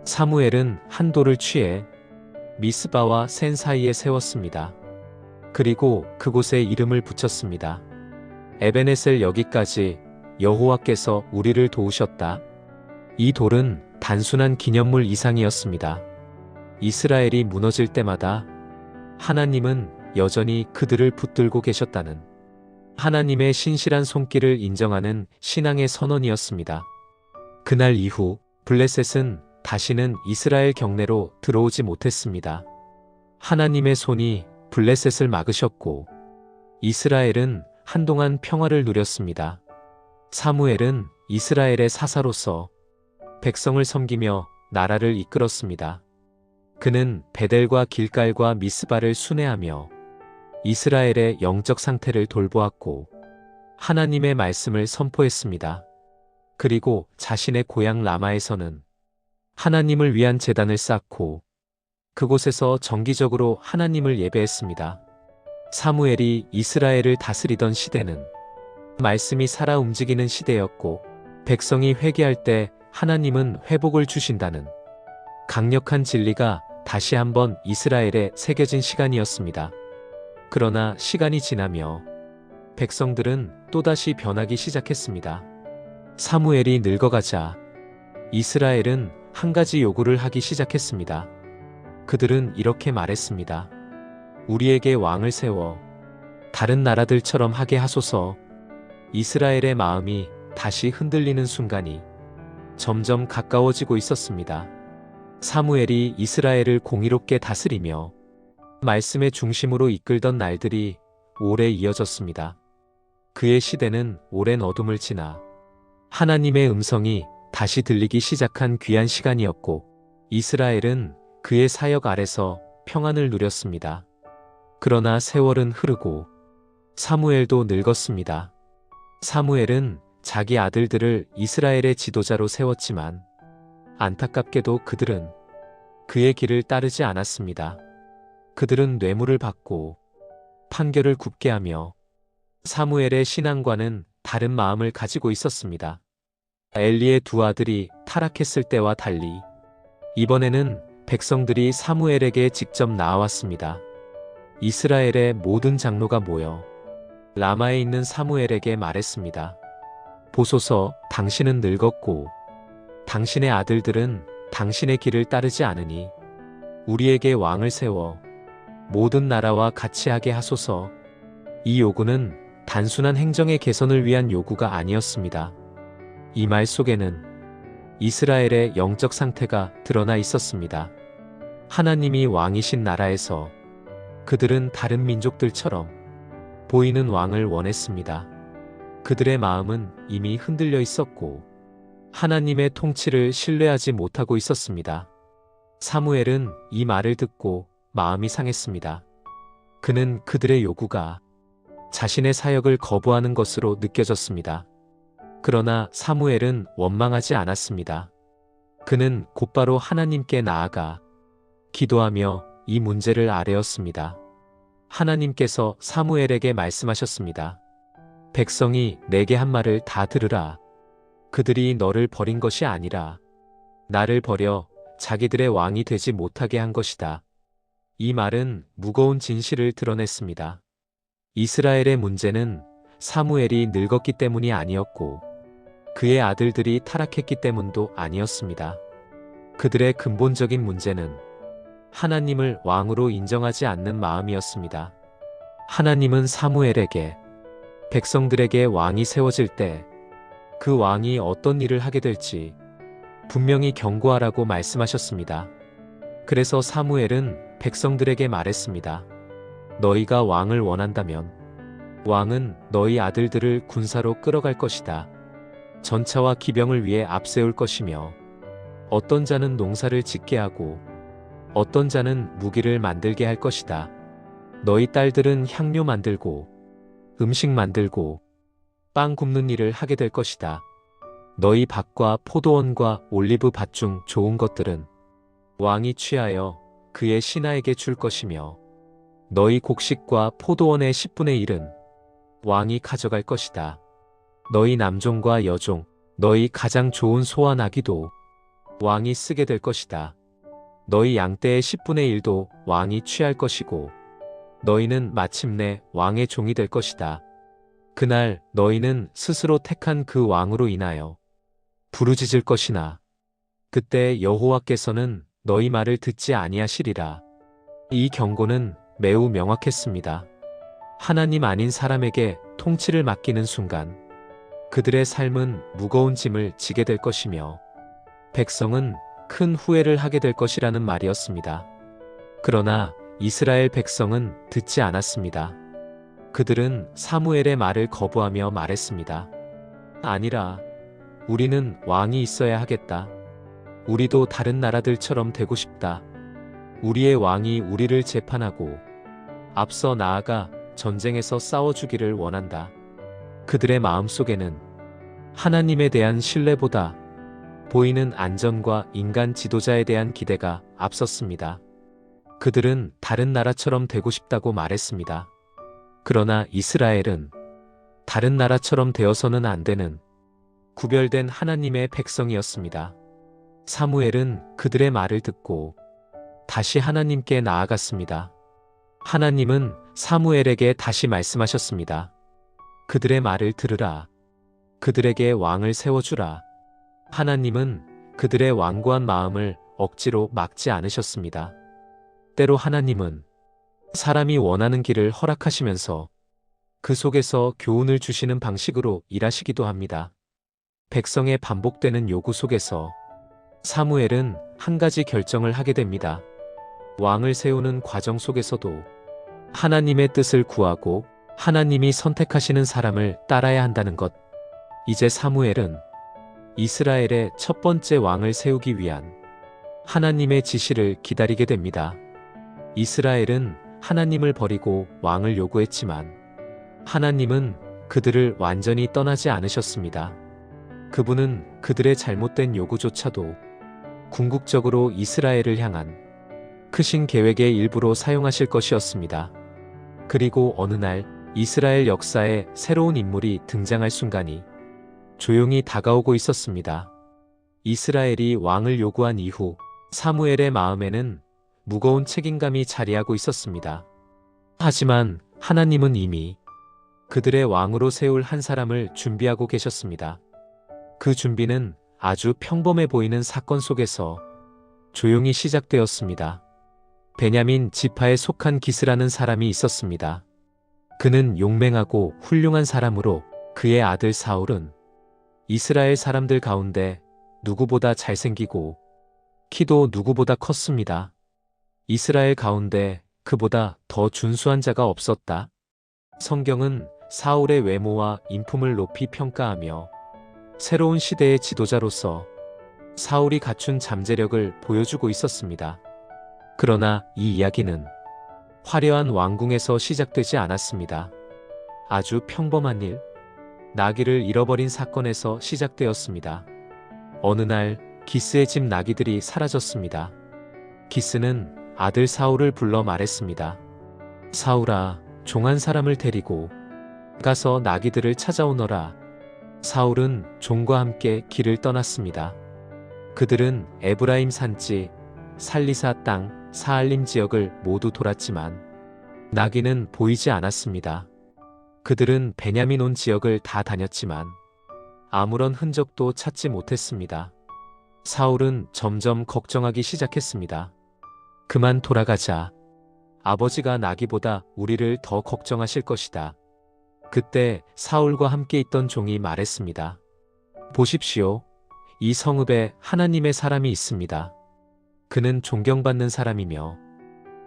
사무엘은 한 돌을 취해 미스바와 센 사이에 세웠습니다. 그리고 그곳에 이름을 붙였습니다. 에베네셀 여기까지 여호와께서 우리를 도우셨다. 이 돌은 단순한 기념물 이상이었습니다. 이스라엘이 무너질 때마다 하나님은 여전히 그들을 붙들고 계셨다는 하나님의 신실한 손길을 인정하는 신앙의 선언이었습니다. 그날 이후 블레셋은 다시는 이스라엘 경내로 들어오지 못했습니다. 하나님의 손이 블레셋을 막으셨고 이스라엘은 한동안 평화를 누렸습니다. 사무엘은 이스라엘의 사사로서 백성을 섬기며 나라를 이끌었습니다. 그는 베델과 길갈과 미스바를 순회하며 이스라엘의 영적 상태를 돌보았고 하나님의 말씀을 선포했습니다. 그리고 자신의 고향 라마에서는 하나님을 위한 제단을 쌓고 그곳에서 정기적으로 하나님을 예배했습니다. 사무엘이 이스라엘을 다스리던 시대는 말씀이 살아 움직이는 시대였고 백성이 회개할 때 하나님은 회복을 주신다는 강력한 진리가 다시 한번 이스라엘에 새겨진 시간이었습니다. 그러나 시간이 지나며 백성들은 또다시 변하기 시작했습니다. 사무엘이 늙어가자 이스라엘은 한 가지 요구를 하기 시작했습니다. 그들은 이렇게 말했습니다. 우리에게 왕을 세워 다른 나라들처럼 하게 하소서. 이스라엘의 마음이 다시 흔들리는 순간이 점점 가까워지고 있었습니다. 사무엘이 이스라엘을 공의롭게 다스리며 말씀의 중심으로 이끌던 날들이 오래 이어졌습니다. 그의 시대는 오랜 어둠을 지나 하나님의 음성이 다시 들리기 시작한 귀한 시간이었고 이스라엘은 그의 사역 아래서 평안을 누렸습니다. 그러나 세월은 흐르고 사무엘도 늙었습니다. 사무엘은 자기 아들들을 이스라엘의 지도자로 세웠지만 안타깝게도 그들은 그의 길을 따르지 않았습니다. 그들은 뇌물을 받고 판결을 굽게 하며 사무엘의 신앙과는 다른 마음을 가지고 있었습니다. 엘리의 두 아들이 타락했을 때와 달리 이번에는 백성들이 사무엘에게 직접 나아왔습니다. 이스라엘의 모든 장로가 모여 라마에 있는 사무엘에게 말했습니다. 보소서, 당신은 늙었고 당신의 아들들은 당신의 길을 따르지 않으니 우리에게 왕을 세워 모든 나라와 같이 하게 하소서. 이 요구는 단순한 행정의 개선을 위한 요구가 아니었습니다. 이 말 속에는 이스라엘의 영적 상태가 드러나 있었습니다. 하나님이 왕이신 나라에서 그들은 다른 민족들처럼 보이는 왕을 원했습니다. 그들의 마음은 이미 흔들려 있었고 하나님의 통치를 신뢰하지 못하고 있었습니다. 사무엘은 이 말을 듣고 마음이 상했습니다. 그는 그들의 요구가 자신의 사역을 거부하는 것으로 느껴졌습니다. 그러나 사무엘은 원망하지 않았습니다. 그는 곧바로 하나님께 나아가 기도하며 이 문제를 아뢰었습니다. 하나님께서 사무엘에게 말씀하셨습니다. 백성이 내게 한 말을 다 들으라. 그들이 너를 버린 것이 아니라 나를 버려 자기들의 왕이 되지 못하게 한 것이다. 이 말은 무거운 진실을 드러냈습니다. 이스라엘의 문제는 사무엘이 늙었기 때문이 아니었고 그의 아들들이 타락했기 때문도 아니었습니다. 그들의 근본적인 문제는 하나님을 왕으로 인정하지 않는 마음이었습니다. 하나님은 사무엘에게 백성들에게 왕이 세워질 때 그 왕이 어떤 일을 하게 될지 분명히 경고하라고 말씀하셨습니다. 그래서 사무엘은 백성들에게 말했습니다. 너희가 왕을 원한다면 왕은 너희 아들들을 군사로 끌어갈 것이다. 전차와 기병을 위해 앞세울 것이며 어떤 자는 농사를 짓게 하고 어떤 자는 무기를 만들게 할 것이다. 너희 딸들은 향료 만들고 음식 만들고 빵 굽는 일을 하게 될 것이다. 너희 밭과 포도원과 올리브 밭 중 좋은 것들은 왕이 취하여 그의 신하에게 줄 것이며 너희 곡식과 포도원의 10분의 1은 왕이 가져갈 것이다. 너희 남종과 여종, 너희 가장 좋은 소와 나귀도 왕이 쓰게 될 것이다. 너희 양떼의 10분의 1도 왕이 취할 것이고 너희는 마침내 왕의 종이 될 것이다. 그날 너희는 스스로 택한 그 왕으로 인하여 부르짖을 것이나 그때 여호와께서는 너희 말을 듣지 아니하시리라. 이 경고는 매우 명확했습니다. 하나님 아닌 사람에게 통치를 맡기는 순간 그들의 삶은 무거운 짐을 지게 될 것이며 백성은 큰 후회를 하게 될 것이라는 말이었습니다. 그러나 이스라엘 백성은 듣지 않았습니다. 그들은 사무엘의 말을 거부하며 말했습니다. 아니라 우리는 왕이 있어야 하겠다. 우리도 다른 나라들처럼 되고 싶다. 우리의 왕이 우리를 재판하고 앞서 나아가 전쟁에서 싸워주기를 원한다. 그들의 마음속에는 하나님에 대한 신뢰보다 보이는 안전과 인간 지도자에 대한 기대가 앞섰습니다. 그들은 다른 나라처럼 되고 싶다고 말했습니다. 그러나 이스라엘은 다른 나라처럼 되어서는 안 되는 구별된 하나님의 백성이었습니다. 사무엘은 그들의 말을 듣고 다시 하나님께 나아갔습니다. 하나님은 사무엘에게 다시 말씀하셨습니다. 그들의 말을 들으라. 그들에게 왕을 세워주라. 하나님은 그들의 완고한 마음을 억지로 막지 않으셨습니다. 때로 하나님은 사람이 원하는 길을 허락하시면서 그 속에서 교훈을 주시는 방식으로 일하시기도 합니다. 백성의 반복되는 요구 속에서 사무엘은 한 가지 결정을 하게 됩니다. 왕을 세우는 과정 속에서도 하나님의 뜻을 구하고 하나님이 선택하시는 사람을 따라야 한다는 것. 이제 사무엘은 이스라엘의 첫 번째 왕을 세우기 위한 하나님의 지시를 기다리게 됩니다. 이스라엘은 하나님을 버리고 왕을 요구했지만 하나님은 그들을 완전히 떠나지 않으셨습니다. 그분은 그들의 잘못된 요구조차도 궁극적으로 이스라엘을 향한 크신 계획의 일부로 사용하실 것이었습니다. 그리고 어느 날 이스라엘 역사에 새로운 인물이 등장할 순간이 조용히 다가오고 있었습니다. 이스라엘이 왕을 요구한 이후 사무엘의 마음에는 무거운 책임감이 자리하고 있었습니다. 하지만 하나님은 이미 그들의 왕으로 세울 한 사람을 준비하고 계셨습니다. 그 준비는 아주 평범해 보이는 사건 속에서 조용히 시작되었습니다. 베냐민 지파에 속한 기스라는 사람이 있었습니다. 그는 용맹하고 훌륭한 사람으로 그의 아들 사울은 이스라엘 사람들 가운데 누구보다 잘생기고 키도 누구보다 컸습니다. 이스라엘 가운데 그보다 더 준수한 자가 없었다. 성경은 사울의 외모와 인품을 높이 평가하며 새로운 시대의 지도자로서 사울이 갖춘 잠재력을 보여주고 있었습니다. 그러나 이 이야기는 화려한 왕궁에서 시작되지 않았습니다. 아주 평범한 일, 나귀를 잃어버린 사건에서 시작되었습니다. 어느 날 기스의 집 나귀들이 사라졌습니다. 기스는 아들 사울을 불러 말했습니다. 사울아, 종한 사람을 데리고 가서 나귀들을 찾아오너라. 사울은 종과 함께 길을 떠났습니다. 그들은 에브라임 산지, 살리사 땅, 사알림 지역을 모두 돌았지만 나귀는 보이지 않았습니다. 그들은 베냐민 온 지역을 다 다녔지만 아무런 흔적도 찾지 못했습니다. 사울은 점점 걱정하기 시작했습니다. 그만 돌아가자. 아버지가 나귀보다 우리를 더 걱정하실 것이다. 그때 사울과 함께 있던 종이 말했습니다. 보십시오. 이 성읍에 하나님의 사람이 있습니다. 그는 존경받는 사람이며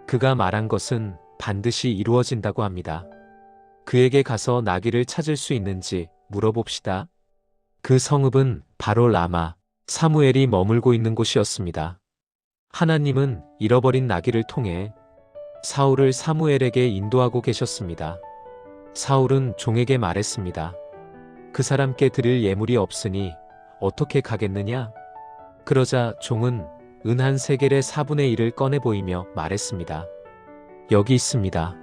그가 말한 것은 반드시 이루어진다고 합니다. 그에게 가서 나귀를 찾을 수 있는지 물어봅시다. 그 성읍은 바로 라마, 사무엘이 머물고 있는 곳이었습니다. 하나님은 잃어버린 나귀를 통해 사울을 사무엘에게 인도하고 계셨습니다. 사울은 종에게 말했습니다. 그 사람께 드릴 예물이 없으니 어떻게 가겠느냐? 그러자 종은 은 한 세겔의 4분의 1을 꺼내 보이며 말했습니다. 여기 있습니다.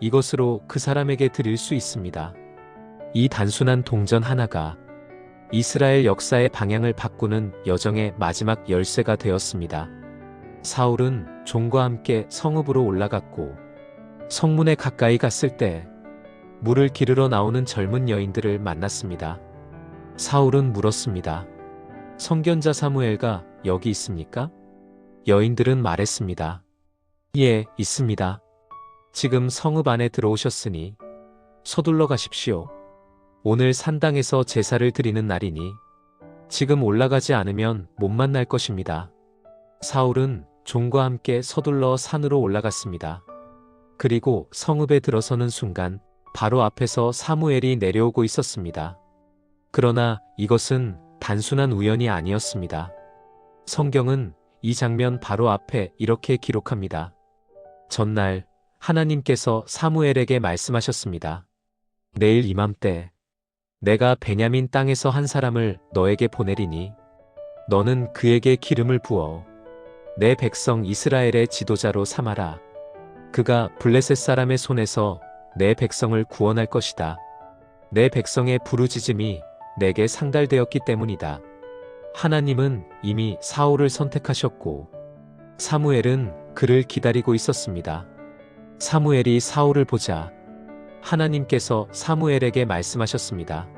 이것으로 그 사람에게 드릴 수 있습니다. 이 단순한 동전 하나가 이스라엘 역사의 방향을 바꾸는 여정의 마지막 열쇠가 되었습니다. 사울은 종과 함께 성읍으로 올라갔고 성문에 가까이 갔을 때 물을 기르러 나오는 젊은 여인들을 만났습니다. 사울은 물었습니다. 선견자 사무엘가 여기 있습니까? 여인들은 말했습니다. 예, 있습니다. 지금 성읍 안에 들어오셨으니 서둘러 가십시오. 오늘 산당에서 제사를 드리는 날이니 지금 올라가지 않으면 못 만날 것입니다. 사울은 종과 함께 서둘러 산으로 올라갔습니다. 그리고 성읍에 들어서는 순간 바로 앞에서 사무엘이 내려오고 있었습니다. 그러나 이것은 단순한 우연이 아니었습니다. 성경은 이 장면 바로 앞에 이렇게 기록합니다. 전날 하나님께서 사무엘에게 말씀하셨습니다. 내일 이맘때 내가 베냐민 땅에서 한 사람을 너에게 보내리니 너는 그에게 기름을 부어 내 백성 이스라엘의 지도자로 삼아라. 그가 블레셋 사람의 손에서 내 백성을 구원할 것이다. 내 백성의 부르짖음이 내게 상달되었기 때문이다. 하나님은 이미 사울을 선택하셨고 사무엘은 그를 기다리고 있었습니다. 사무엘이 사울을 보자 하나님께서 사무엘에게 말씀하셨습니다.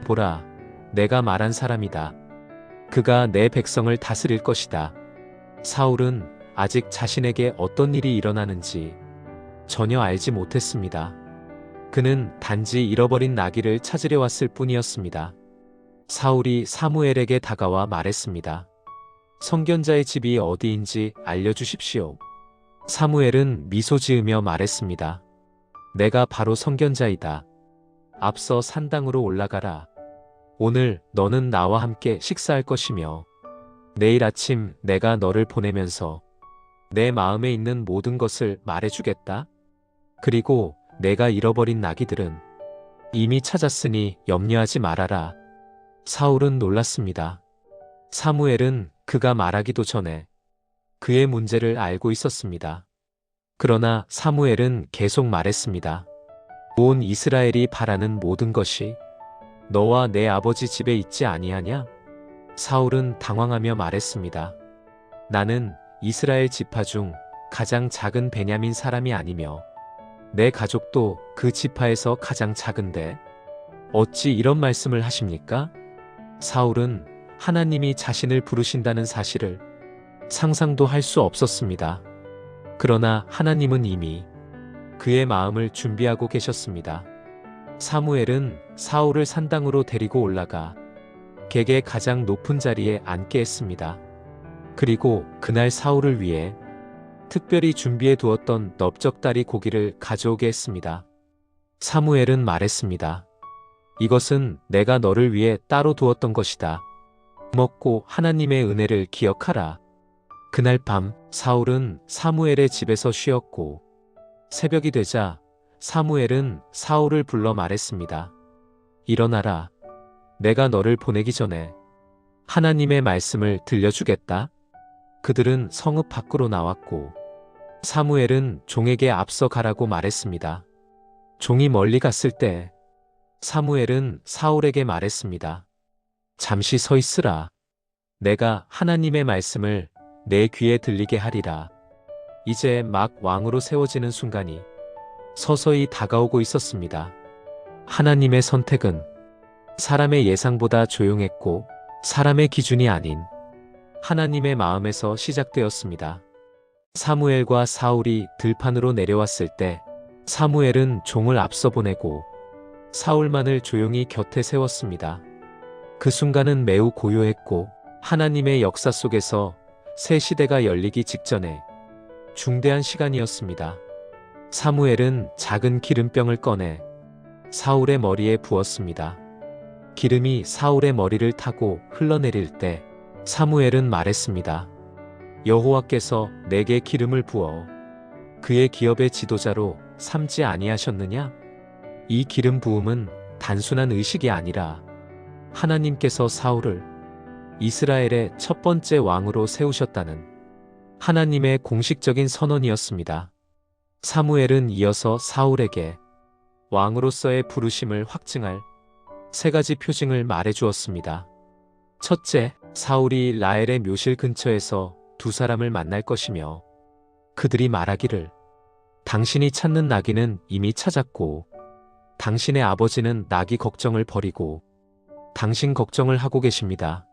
보라, 내가 말한 사람이다. 그가 내 백성을 다스릴 것이다. 사울은 아직 자신에게 어떤 일이 일어나는지 전혀 알지 못했습니다. 그는 단지 잃어버린 나귀를 찾으려 왔을 뿐이었습니다. 사울이 사무엘에게 다가와 말했습니다. 선견자의 집이 어디인지 알려주십시오. 사무엘은 미소 지으며 말했습니다. 내가 바로 선견자이다. 앞서 산당으로 올라가라. 오늘 너는 나와 함께 식사할 것이며 내일 아침 내가 너를 보내면서 내 마음에 있는 모든 것을 말해주겠다. 그리고 내가 잃어버린 나귀들은 이미 찾았으니 염려하지 말아라. 사울은 놀랐습니다. 사무엘은 그가 말하기도 전에 그의 문제를 알고 있었습니다. 그러나 사무엘은 계속 말했습니다. 온 이스라엘이 바라는 모든 것이 너와 내 아버지 집에 있지 아니하냐? 사울은 당황하며 말했습니다. 나는 이스라엘 지파 중 가장 작은 베냐민 사람이 아니며 내 가족도 그 지파에서 가장 작은데 어찌 이런 말씀을 하십니까? 사울은 하나님이 자신을 부르신다는 사실을 상상도 할 수 없었습니다. 그러나 하나님은 이미 그의 마음을 준비하고 계셨습니다. 사무엘은 사울을 산당으로 데리고 올라가 객의 가장 높은 자리에 앉게 했습니다. 그리고 그날 사울을 위해 특별히 준비해 두었던 넓적다리 고기를 가져오게 했습니다. 사무엘은 말했습니다. 이것은 내가 너를 위해 따로 두었던 것이다. 먹고 하나님의 은혜를 기억하라. 그날 밤 사울은 사무엘의 집에서 쉬었고 새벽이 되자 사무엘은 사울을 불러 말했습니다. 일어나라. 내가 너를 보내기 전에 하나님의 말씀을 들려주겠다. 그들은 성읍 밖으로 나왔고 사무엘은 종에게 앞서 가라고 말했습니다. 종이 멀리 갔을 때 사무엘은 사울에게 말했습니다. 잠시 서 있으라. 내가 하나님의 말씀을 내 귀에 들리게 하리라. 이제 막 왕으로 세워지는 순간이 서서히 다가오고 있었습니다. 하나님의 선택은 사람의 예상보다 조용했고 사람의 기준이 아닌 하나님의 마음에서 시작되었습니다. 사무엘과 사울이 들판으로 내려왔을 때 사무엘은 종을 앞서 보내고 사울만을 조용히 곁에 세웠습니다. 그 순간은 매우 고요했고 하나님의 역사 속에서 새 시대가 열리기 직전에 중대한 시간이었습니다. 사무엘은 작은 기름병을 꺼내 사울의 머리에 부었습니다. 기름이 사울의 머리를 타고 흘러내릴 때 사무엘은 말했습니다. 여호와께서 내게 기름을 부어 그의 기업의 지도자로 삼지 아니하셨느냐? 이 기름 부음은 단순한 의식이 아니라 하나님께서 사울을 이스라엘의 첫 번째 왕으로 세우셨다는 하나님의 공식적인 선언이었습니다. 사무엘은 이어서 사울에게 왕으로서의 부르심을 확증할 세 가지 표징을 말해주었습니다. 첫째, 사울이 라헬의 묘실 근처에서 두 사람을 만날 것이며 그들이 말하기를 당신이 찾는 나귀는 이미 찾았고 당신의 아버지는 나귀 걱정을 버리고 당신 걱정을 하고 계십니다.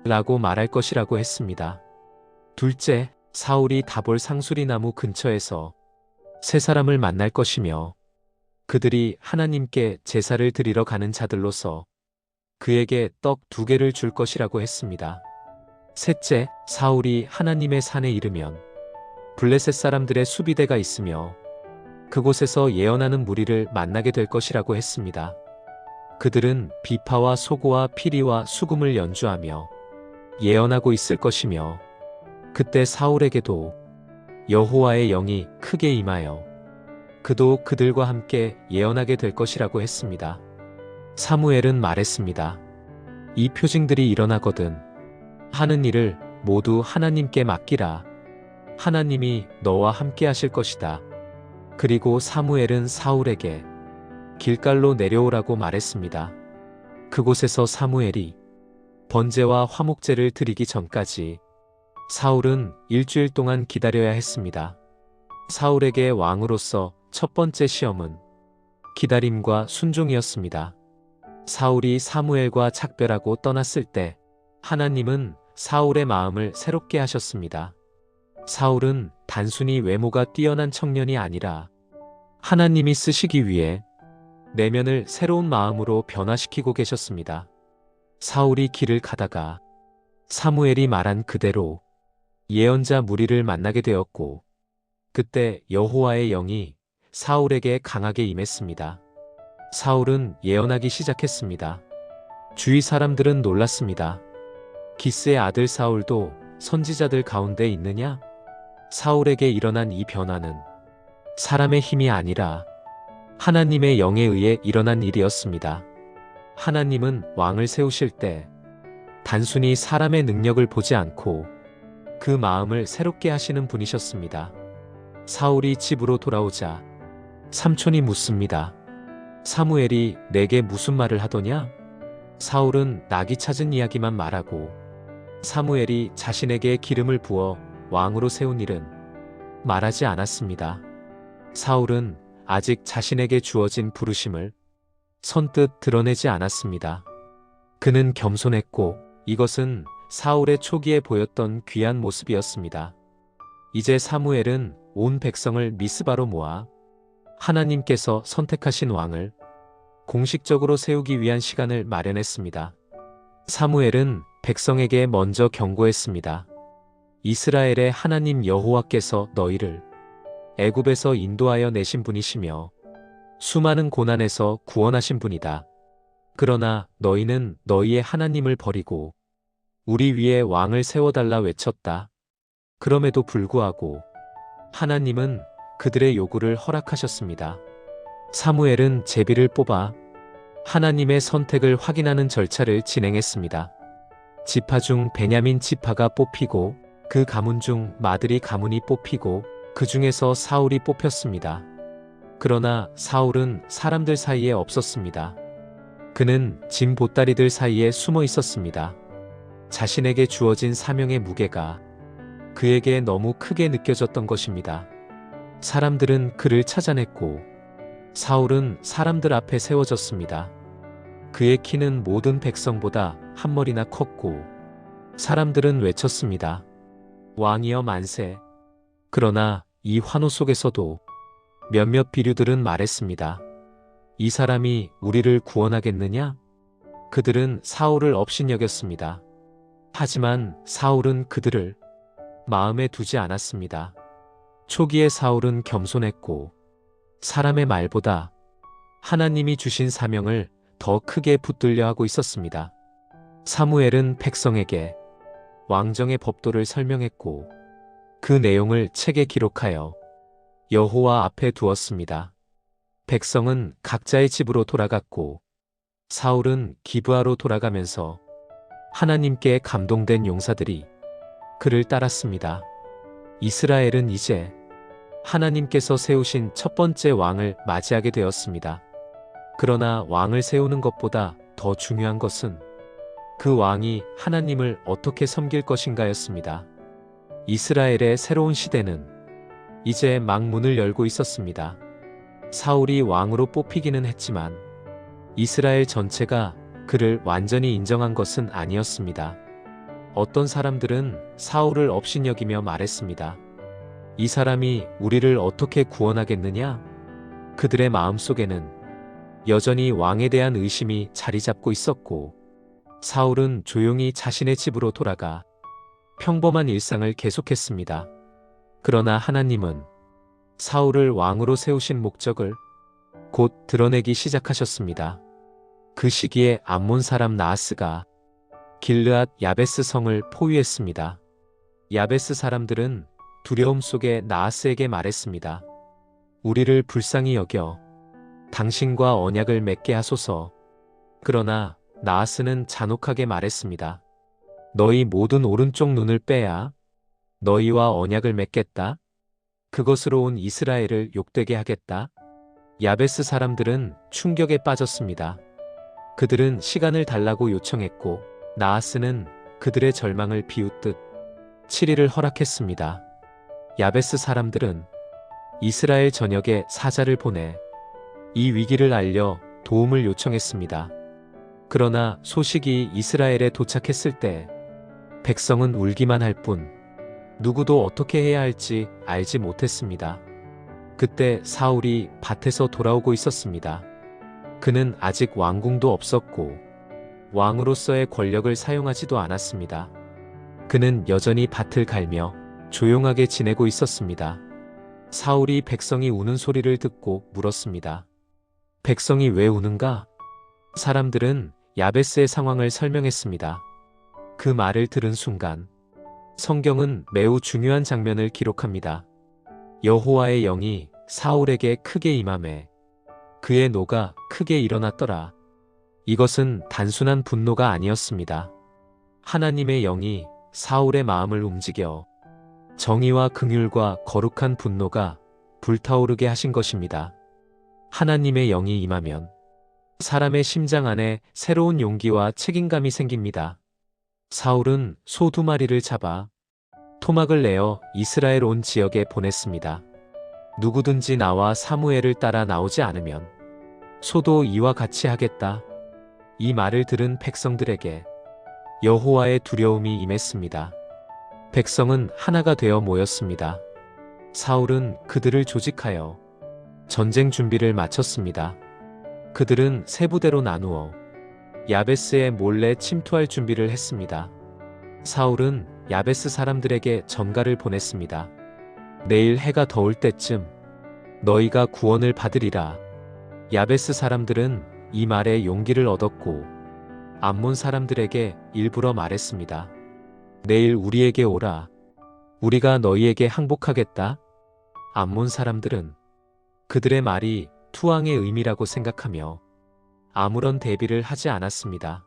라고 말할 것이라고 했습니다. 둘째, 사울이 다볼 상수리 나무 근처에서 세 사람을 만날 것이며 그들이 하나님께 제사를 드리러 가는 자들로서 그에게 떡 2개를 줄 것이라고 했습니다. 셋째, 사울이 하나님의 산에 이르면 블레셋 사람들의 수비대가 있으며 그곳에서 예언하는 무리를 만나게 될 것이라고 했습니다. 그들은 비파와 소고와 피리와 수금을 연주하며 예언하고 있을 것이며 그때 사울에게도 여호와의 영이 크게 임하여 그도 그들과 함께 예언하게 될 것이라고 했습니다. 사무엘은 말했습니다. 이 표징들이 일어나거든 하는 일을 모두 하나님께 맡기라. 하나님이 너와 함께 하실 것이다. 그리고 사무엘은 사울에게 길갈로 내려오라고 말했습니다. 그곳에서 사무엘이 번제와 화목제를 드리기 전까지 사울은 일주일 동안 기다려야 했습니다. 사울에게 왕으로서 첫 번째 시험은 기다림과 순종이었습니다. 사울이 사무엘과 작별하고 떠났을 때 하나님은 사울의 마음을 새롭게 하셨습니다. 사울은 단순히 외모가 뛰어난 청년이 아니라 하나님이 쓰시기 위해 내면을 새로운 마음으로 변화시키고 계셨습니다. 사울이 길을 가다가 사무엘이 말한 그대로 예언자 무리를 만나게 되었고 그때 여호와의 영이 사울에게 강하게 임했습니다. 사울은 예언하기 시작했습니다. 주위 사람들은 놀랐습니다. 기스의 아들 사울도 선지자들 가운데 있느냐? 사울에게 일어난 이 변화는 사람의 힘이 아니라 하나님의 영에 의해 일어난 일이었습니다. 하나님은 왕을 세우실 때 단순히 사람의 능력을 보지 않고 그 마음을 새롭게 하시는 분이셨습니다. 사울이 집으로 돌아오자 삼촌이 묻습니다. 사무엘이 내게 무슨 말을 하더냐? 사울은 낙이 찾은 이야기만 말하고 사무엘이 자신에게 기름을 부어 왕으로 세운 일은 말하지 않았습니다. 사울은 아직 자신에게 주어진 부르심을 선뜻 드러내지 않았습니다. 그는 겸손했고 이것은 사울의 초기에 보였던 귀한 모습이었습니다. 이제 사무엘은 온 백성을 미스바로 모아 하나님께서 선택하신 왕을 공식적으로 세우기 위한 시간을 마련했습니다. 사무엘은 백성에게 먼저 경고했습니다. 이스라엘의 하나님 여호와께서 너희를 애굽에서 인도하여 내신 분이시며 수많은 고난에서 구원하신 분이다. 그러나 너희는 너희의 하나님을 버리고 우리 위에 왕을 세워달라 외쳤다. 그럼에도 불구하고 하나님은 그들의 요구를 허락하셨습니다. 사무엘은 제비를 뽑아 하나님의 선택을 확인하는 절차를 진행했습니다. 지파 중 베냐민 지파가 뽑히고 그 가문 중 마드리 가문이 뽑히고 그 중에서 사울이 뽑혔습니다. 그러나 사울은 사람들 사이에 없었습니다. 그는 짐 보따리들 사이에 숨어 있었습니다. 자신에게 주어진 사명의 무게가 그에게 너무 크게 느껴졌던 것입니다. 사람들은 그를 찾아냈고 사울은 사람들 앞에 세워졌습니다. 그의 키는 모든 백성보다 한 머리나 컸고 사람들은 외쳤습니다. 왕이여 만세. 그러나 이 환호 속에서도 몇몇 비류들은 말했습니다. 이 사람이 우리를 구원하겠느냐? 그들은 사울을 업신여겼습니다. 하지만 사울은 그들을 마음에 두지 않았습니다. 초기에 사울은 겸손했고 사람의 말보다 하나님이 주신 사명을 더 크게 붙들려 하고 있었습니다. 사무엘은 백성에게 왕정의 법도를 설명했고 그 내용을 책에 기록하여 여호와 앞에 두었습니다. 백성은 각자의 집으로 돌아갔고 사울은 기브아로 돌아가면서 하나님께 감동된 용사들이 그를 따랐습니다. 이스라엘은 이제 하나님께서 세우신 첫 번째 왕을 맞이하게 되었습니다. 그러나 왕을 세우는 것보다 더 중요한 것은 그 왕이 하나님을 어떻게 섬길 것인가였습니다. 이스라엘의 새로운 시대는 이제 막 문을 열고 있었습니다. 사울이 왕으로 뽑히기는 했지만 이스라엘 전체가 그를 완전히 인정한 것은 아니었습니다. 어떤 사람들은 사울을 업신여기며 말했습니다. 이 사람이 우리를 어떻게 구원하겠느냐? 그들의 마음속에는 여전히 왕에 대한 의심이 자리 잡고 있었고 사울은 조용히 자신의 집으로 돌아가 평범한 일상을 계속했습니다. 그러나 하나님은 사울을 왕으로 세우신 목적을 곧 드러내기 시작하셨습니다. 그 시기에 암몬 사람 나하스가 길르앗 야베스 성을 포위했습니다. 야베스 사람들은 두려움 속에 나하스에게 말했습니다. 우리를 불쌍히 여겨 당신과 언약을 맺게 하소서. 그러나 나하스는 잔혹하게 말했습니다. 너희 모든 오른쪽 눈을 빼야 너희와 언약을 맺겠다. 그것으로 온 이스라엘을 욕되게 하겠다. 야베스 사람들은 충격에 빠졌습니다. 그들은 시간을 달라고 요청했고 나하스는 그들의 절망을 비웃듯 7일을 허락했습니다. 야베스 사람들은 이스라엘 전역에 사자를 보내 이 위기를 알려 도움을 요청했습니다. 그러나 소식이 이스라엘에 도착했을 때 백성은 울기만 할 뿐 누구도 어떻게 해야 할지 알지 못했습니다. 그때 사울이 밭에서 돌아오고 있었습니다. 그는 아직 왕궁도 없었고 왕으로서의 권력을 사용하지도 않았습니다. 그는 여전히 밭을 갈며 조용하게 지내고 있었습니다. 사울이 백성이 우는 소리를 듣고 물었습니다. 백성이 왜 우는가? 사람들은 야베스의 상황을 설명했습니다. 그 말을 들은 순간 성경은 매우 중요한 장면을 기록합니다. 여호와의 영이 사울에게 크게 임하매 그의 노가 크게 일어났더라. 이것은 단순한 분노가 아니었습니다. 하나님의 영이 사울의 마음을 움직여 정의와 긍휼과 거룩한 분노가 불타오르게 하신 것입니다. 하나님의 영이 임하면 사람의 심장 안에 새로운 용기와 책임감이 생깁니다. 사울은 소 2마리를 잡아 토막을 내어 이스라엘 온 지역에 보냈습니다. 누구든지 나와 사무엘을 따라 나오지 않으면 소도 이와 같이 하겠다. 이 말을 들은 백성들에게 여호와의 두려움이 임했습니다. 백성은 하나가 되어 모였습니다. 사울은 그들을 조직하여 전쟁 준비를 마쳤습니다. 그들은 세 부대로 나누어 야베스에 몰래 침투할 준비를 했습니다. 사울은 야베스 사람들에게 전가를 보냈습니다. 내일 해가 더울 때쯤 너희가 구원을 받으리라. 야베스 사람들은 이 말에 용기를 얻었고 암몬 사람들에게 일부러 말했습니다. 내일 우리에게 오라. 우리가 너희에게 항복하겠다. 암몬 사람들은 그들의 말이 투항의 의미라고 생각하며 아무런 대비를 하지 않았습니다.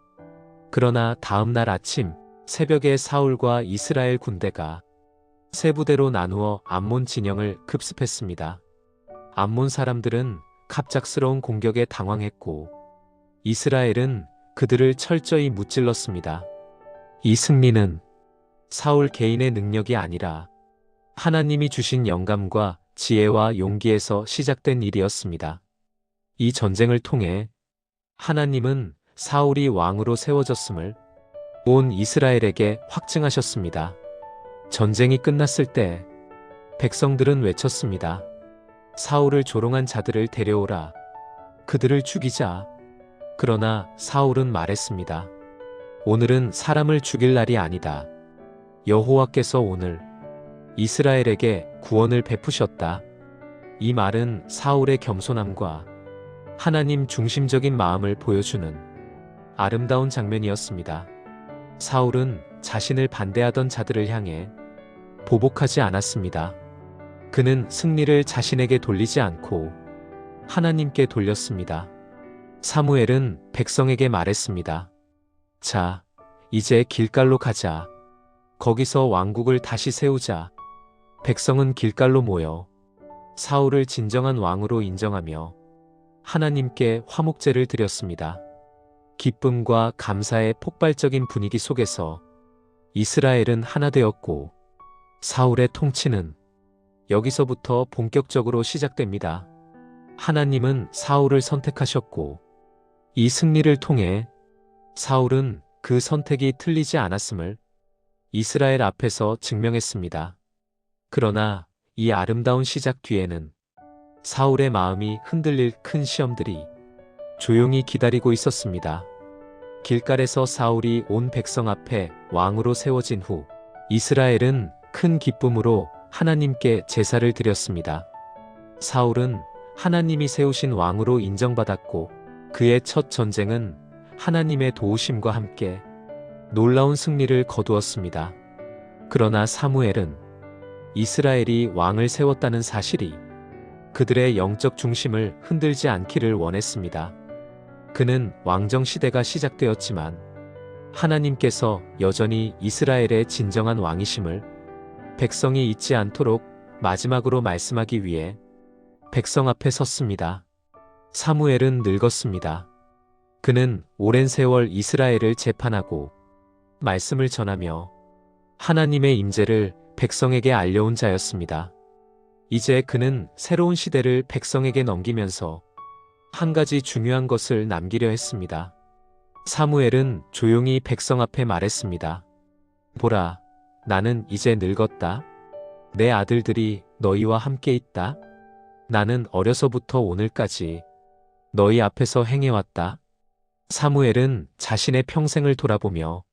그러나 다음 날 아침 새벽에 사울과 이스라엘 군대가 세 부대로 나누어 암몬 진영을 급습했습니다. 암몬 사람들은 갑작스러운 공격에 당황했고 이스라엘은 그들을 철저히 무찔렀습니다. 이 승리는 사울 개인의 능력이 아니라 하나님이 주신 영감과 지혜와 용기에서 시작된 일이었습니다. 이 전쟁을 통해 하나님은 사울이 왕으로 세워졌음을 온 이스라엘에게 확증하셨습니다. 전쟁이 끝났을 때 백성들은 외쳤습니다. 사울을 조롱한 자들을 데려오라. 그들을 죽이자. 그러나 사울은 말했습니다. 오늘은 사람을 죽일 날이 아니다. 여호와께서 오늘 이스라엘에게 구원을 베푸셨다. 이 말은 사울의 겸손함과 하나님 중심적인 마음을 보여주는 아름다운 장면이었습니다. 사울은 자신을 반대하던 자들을 향해 보복하지 않았습니다. 그는 승리를 자신에게 돌리지 않고 하나님께 돌렸습니다. 사무엘은 백성에게 말했습니다. 자, 이제 길갈로 가자. 거기서 왕국을 다시 세우자. 백성은 길갈로 모여 사울을 진정한 왕으로 인정하며 하나님께 화목제를 드렸습니다. 기쁨과 감사의 폭발적인 분위기 속에서 이스라엘은 하나 되었고 사울의 통치는 여기서부터 본격적으로 시작됩니다. 하나님은 사울을 선택하셨고 이 승리를 통해 사울은 그 선택이 틀리지 않았음을 이스라엘 앞에서 증명했습니다. 그러나 이 아름다운 시작 뒤에는 사울의 마음이 흔들릴 큰 시험들이 조용히 기다리고 있었습니다. 길갈에서 사울이 온 백성 앞에 왕으로 세워진 후 이스라엘은 큰 기쁨으로 하나님께 제사를 드렸습니다. 사울은 하나님이 세우신 왕으로 인정받았고 그의 첫 전쟁은 하나님의 도우심과 함께 놀라운 승리를 거두었습니다. 그러나 사무엘은 이스라엘이 왕을 세웠다는 사실이 그들의 영적 중심을 흔들지 않기를 원했습니다. 그는 왕정 시대가 시작되었지만 하나님께서 여전히 이스라엘의 진정한 왕이심을 백성이 잊지 않도록 마지막으로 말씀하기 위해 백성 앞에 섰습니다. 사무엘은 늙었습니다. 그는 오랜 세월 이스라엘을 재판하고 말씀을 전하며 하나님의 임재를 백성에게 알려온 자였습니다. 이제 그는 새로운 시대를 백성에게 넘기면서 한 가지 중요한 것을 남기려 했습니다. 사무엘은 조용히 백성 앞에 말했습니다. 보라, 나는 이제 늙었다. 내 아들들이 너희와 함께 있다. 나는 어려서부터 오늘까지 너희 앞에서 행해왔다. 사무엘은 자신의 평생을 돌아보며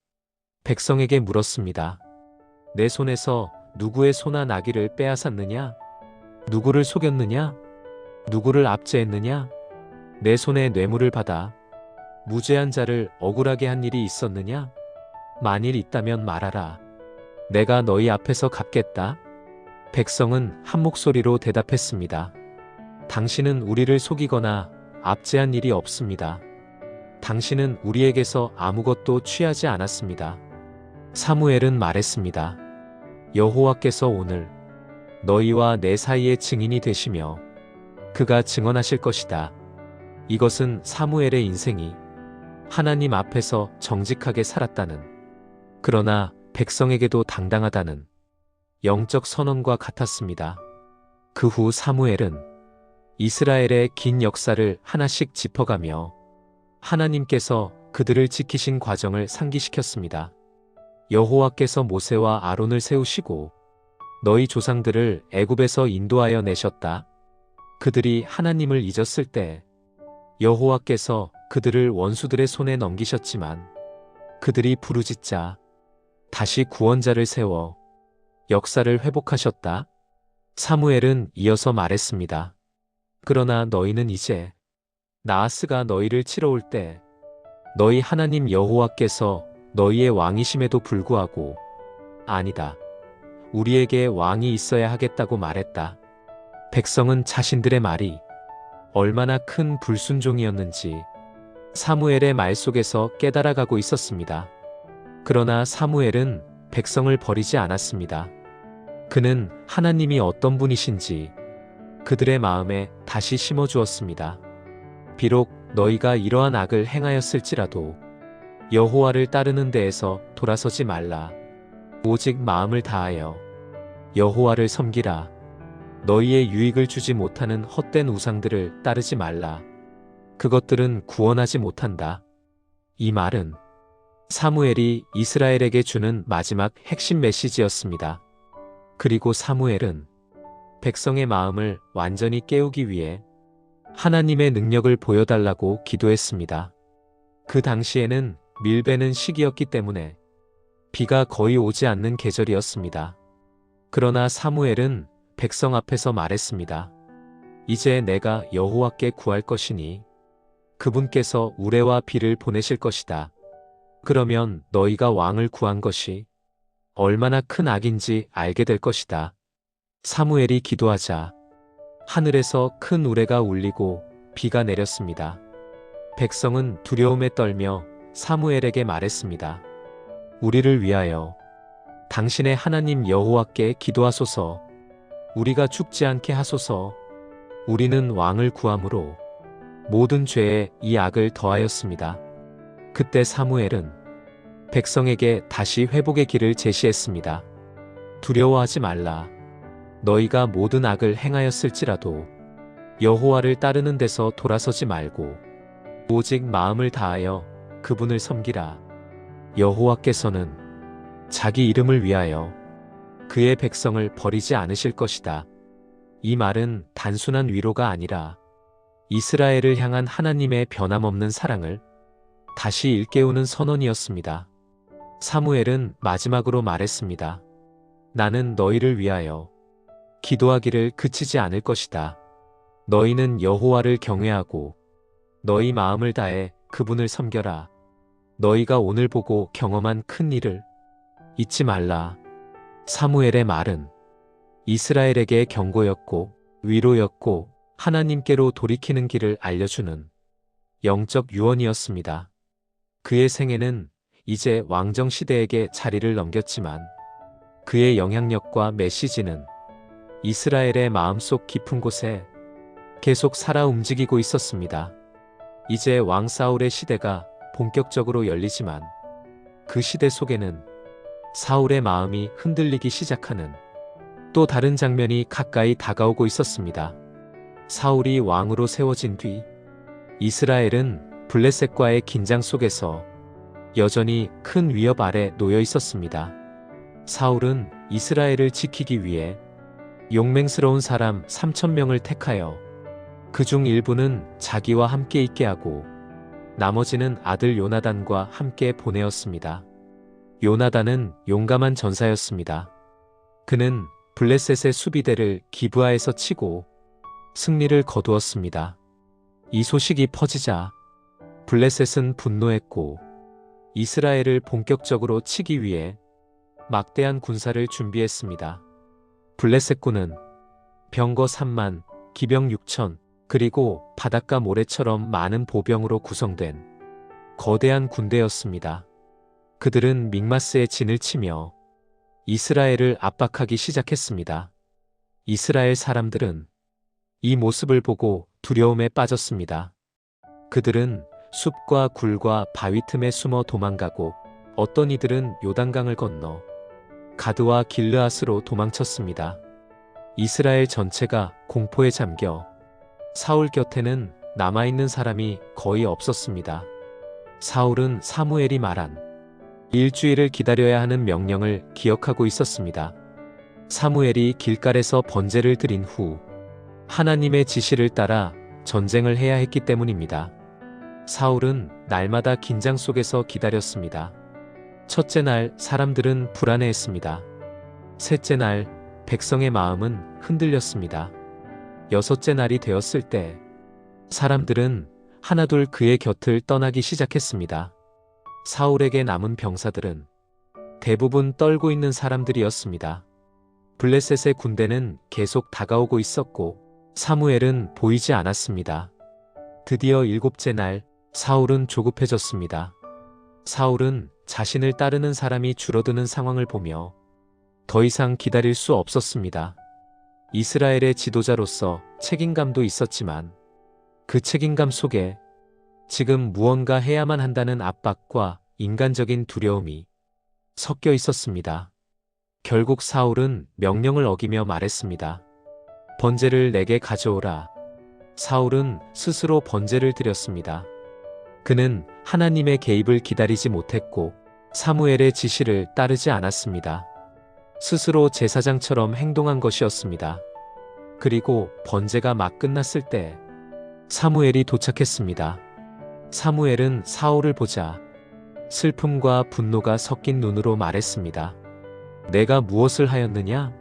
백성에게 물었습니다. 내 손에서 누구의 소나 나귀를 빼앗았느냐? 누구를 속였느냐? 누구를 압제했느냐? 내 손에 뇌물을 받아 무죄한 자를 억울하게 한 일이 있었느냐? 만일 있다면 말하라. 내가 너희 앞에서 갚겠다. 백성은 한 목소리로 대답했습니다. 당신은 우리를 속이거나 압제한 일이 없습니다. 당신은 우리에게서 아무것도 취하지 않았습니다. 사무엘은 말했습니다. 여호와께서 오늘 너희와 내 사이의 증인이 되시며 그가 증언하실 것이다. 이것은 사무엘의 인생이 하나님 앞에서 정직하게 살았다는, 그러나 백성에게도 당당하다는 영적 선언과 같았습니다. 그 후 사무엘은 이스라엘의 긴 역사를 하나씩 짚어가며 하나님께서 그들을 지키신 과정을 상기시켰습니다. 여호와께서 모세와 아론을 세우시고 너희 조상들을 애굽에서 인도하여 내셨다. 그들이 하나님을 잊었을 때 여호와께서 그들을 원수들의 손에 넘기셨지만 그들이 부르짖자 다시 구원자를 세워 역사를 회복하셨다. 사무엘은 이어서 말했습니다. 그러나 너희는 이제 나하스가 너희를 치러 올 때 너희 하나님 여호와께서 너희의 왕이심에도 불구하고 아니다. 우리에게 왕이 있어야 하겠다고 말했다. 백성은 자신들의 말이 얼마나 큰 불순종이었는지 사무엘의 말 속에서 깨달아가고 있었습니다. 그러나 사무엘은 백성을 버리지 않았습니다. 그는 하나님이 어떤 분이신지 그들의 마음에 다시 심어주었습니다. 비록 너희가 이러한 악을 행하였을지라도 여호와를 따르는 데에서 돌아서지 말라. 오직 마음을 다하여 여호와를 섬기라. 너희의 유익을 주지 못하는 헛된 우상들을 따르지 말라. 그것들은 구원하지 못한다. 이 말은 사무엘이 이스라엘에게 주는 마지막 핵심 메시지였습니다. 그리고 사무엘은 백성의 마음을 완전히 깨우기 위해 하나님의 능력을 보여달라고 기도했습니다. 그 당시에는 밀베는 시기였기 때문에 비가 거의 오지 않는 계절이었습니다. 그러나 사무엘은 백성 앞에서 말했습니다. 이제 내가 여호와께 구할 것이니 그분께서 우레와 비를 보내실 것이다. 그러면 너희가 왕을 구한 것이 얼마나 큰 악인지 알게 될 것이다. 사무엘이 기도하자 하늘에서 큰 우레가 울리고 비가 내렸습니다. 백성은 두려움에 떨며 사무엘에게 말했습니다. 우리를 위하여 당신의 하나님 여호와께 기도하소서. 우리가 죽지 않게 하소서. 우리는 왕을 구함으로 모든 죄에 이 악을 더하였습니다. 그때 사무엘은 백성에게 다시 회복의 길을 제시했습니다. 두려워하지 말라. 너희가 모든 악을 행하였을지라도 여호와를 따르는 데서 돌아서지 말고 오직 마음을 다하여 그분을 섬기라. 여호와께서는 자기 이름을 위하여 그의 백성을 버리지 않으실 것이다. 이 말은 단순한 위로가 아니라 이스라엘을 향한 하나님의 변함없는 사랑을 다시 일깨우는 선언이었습니다. 사무엘은 마지막으로 말했습니다. 나는 너희를 위하여 기도하기를 그치지 않을 것이다. 너희는 여호와를 경외하고 너희 마음을 다해 그분을 섬겨라. 너희가 오늘 보고 경험한 큰 일을 잊지 말라. 사무엘의 말은 이스라엘에게 경고였고 위로였고 하나님께로 돌이키는 길을 알려주는 영적 유언이었습니다. 그의 생애는 이제 왕정 시대에게 자리를 넘겼지만 그의 영향력과 메시지는 이스라엘의 마음속 깊은 곳에 계속 살아 움직이고 있었습니다. 이제 왕 사울의 시대가 본격적으로 열리지만 그 시대 속에는 사울의 마음이 흔들리기 시작하는 또 다른 장면이 가까이 다가오고 있었습니다. 사울이 왕으로 세워진 뒤 이스라엘은 블레셋과의 긴장 속에서 여전히 큰 위협 아래 놓여 있었습니다. 사울은 이스라엘을 지키기 위해 용맹스러운 사람 3,000명을 택하여 그중 일부는 자기와 함께 있게 하고 나머지는 아들 요나단과 함께 보내었습니다. 요나단은 용감한 전사였습니다. 그는 블레셋의 수비대를 기브아에서 치고 승리를 거두었습니다. 이 소식이 퍼지자 블레셋은 분노했고 이스라엘을 본격적으로 치기 위해 막대한 군사를 준비했습니다. 블레셋군은 병거 3만, 기병 6천, 그리고 바닷가 모래처럼 많은 보병으로 구성된 거대한 군대였습니다. 그들은 믹마스에 진을 치며 이스라엘을 압박하기 시작했습니다. 이스라엘 사람들은 이 모습을 보고 두려움에 빠졌습니다. 그들은 숲과 굴과 바위 틈에 숨어 도망가고 어떤 이들은 요단강을 건너 가드와 길르앗으로 도망쳤습니다. 이스라엘 전체가 공포에 잠겨 사울 곁에는 남아있는 사람이 거의 없었습니다. 사울은 사무엘이 말한 일주일을 기다려야 하는 명령을 기억하고 있었습니다. 사무엘이 길갈에서 번제를 드린 후 하나님의 지시를 따라 전쟁을 해야 했기 때문입니다. 사울은 날마다 긴장 속에서 기다렸습니다. 첫째 날 사람들은 불안해했습니다. 셋째 날 백성의 마음은 흔들렸습니다. 여섯째 날이 되었을 때 사람들은 하나둘 그의 곁을 떠나기 시작했습니다. 사울에게 남은 병사들은 대부분 떨고 있는 사람들이었습니다. 블레셋의 군대는 계속 다가오고 있었고 사무엘은 보이지 않았습니다. 드디어 일곱째 날 사울은 조급해졌습니다. 사울은 자신을 따르는 사람이 줄어드는 상황을 보며 더 이상 기다릴 수 없었습니다. 이스라엘의 지도자로서 책임감도 있었지만 그 책임감 속에 지금 무언가 해야만 한다는 압박과 인간적인 두려움이 섞여 있었습니다. 결국 사울은 명령을 어기며 말했습니다. 번제를 내게 가져오라. 사울은 스스로 번제를 드렸습니다. 그는 하나님의 개입을 기다리지 못했고 사무엘의 지시를 따르지 않았습니다. 스스로 제사장처럼 행동한 것이었습니다. 그리고 번제가 막 끝났을 때 사무엘이 도착했습니다. 사무엘은 사울을 보자 슬픔과 분노가 섞인 눈으로 말했습니다. 내가 무엇을 하였느냐?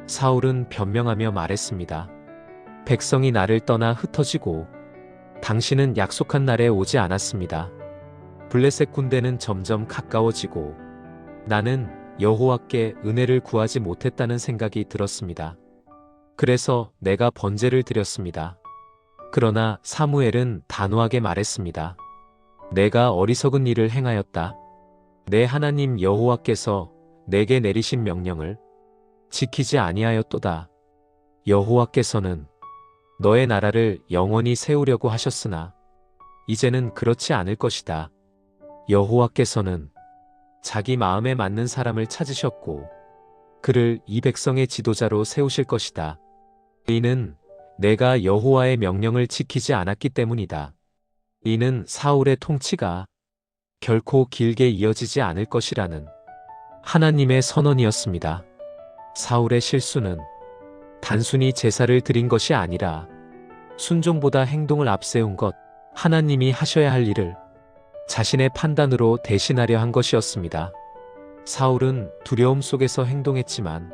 사울은 변명하며 말했습니다. 백성이 나를 떠나 흩어지고 당신은 약속한 날에 오지 않았습니다. 블레셋 군대는 점점 가까워지고 나는 여호와께 은혜를 구하지 못했다는 생각이 들었습니다. 그래서 내가 번제를 드렸습니다. 그러나 사무엘은 단호하게 말했습니다. 내가 어리석은 일을 행하였다. 내 하나님 여호와께서 내게 내리신 명령을 지키지 아니하였도다. 여호와께서는 너의 나라를 영원히 세우려고 하셨으나 이제는 그렇지 않을 것이다. 여호와께서는 자기 마음에 맞는 사람을 찾으셨고 그를 이 백성의 지도자로 세우실 것이다. 이는 내가 여호와의 명령을 지키지 않았기 때문이다. 이는 사울의 통치가 결코 길게 이어지지 않을 것이라는 하나님의 선언이었습니다. 사울의 실수는 단순히 제사를 드린 것이 아니라 순종보다 행동을 앞세운 것, 하나님이 하셔야 할 일을 자신의 판단으로 대신하려 한 것이었습니다. 사울은 두려움 속에서 행동했지만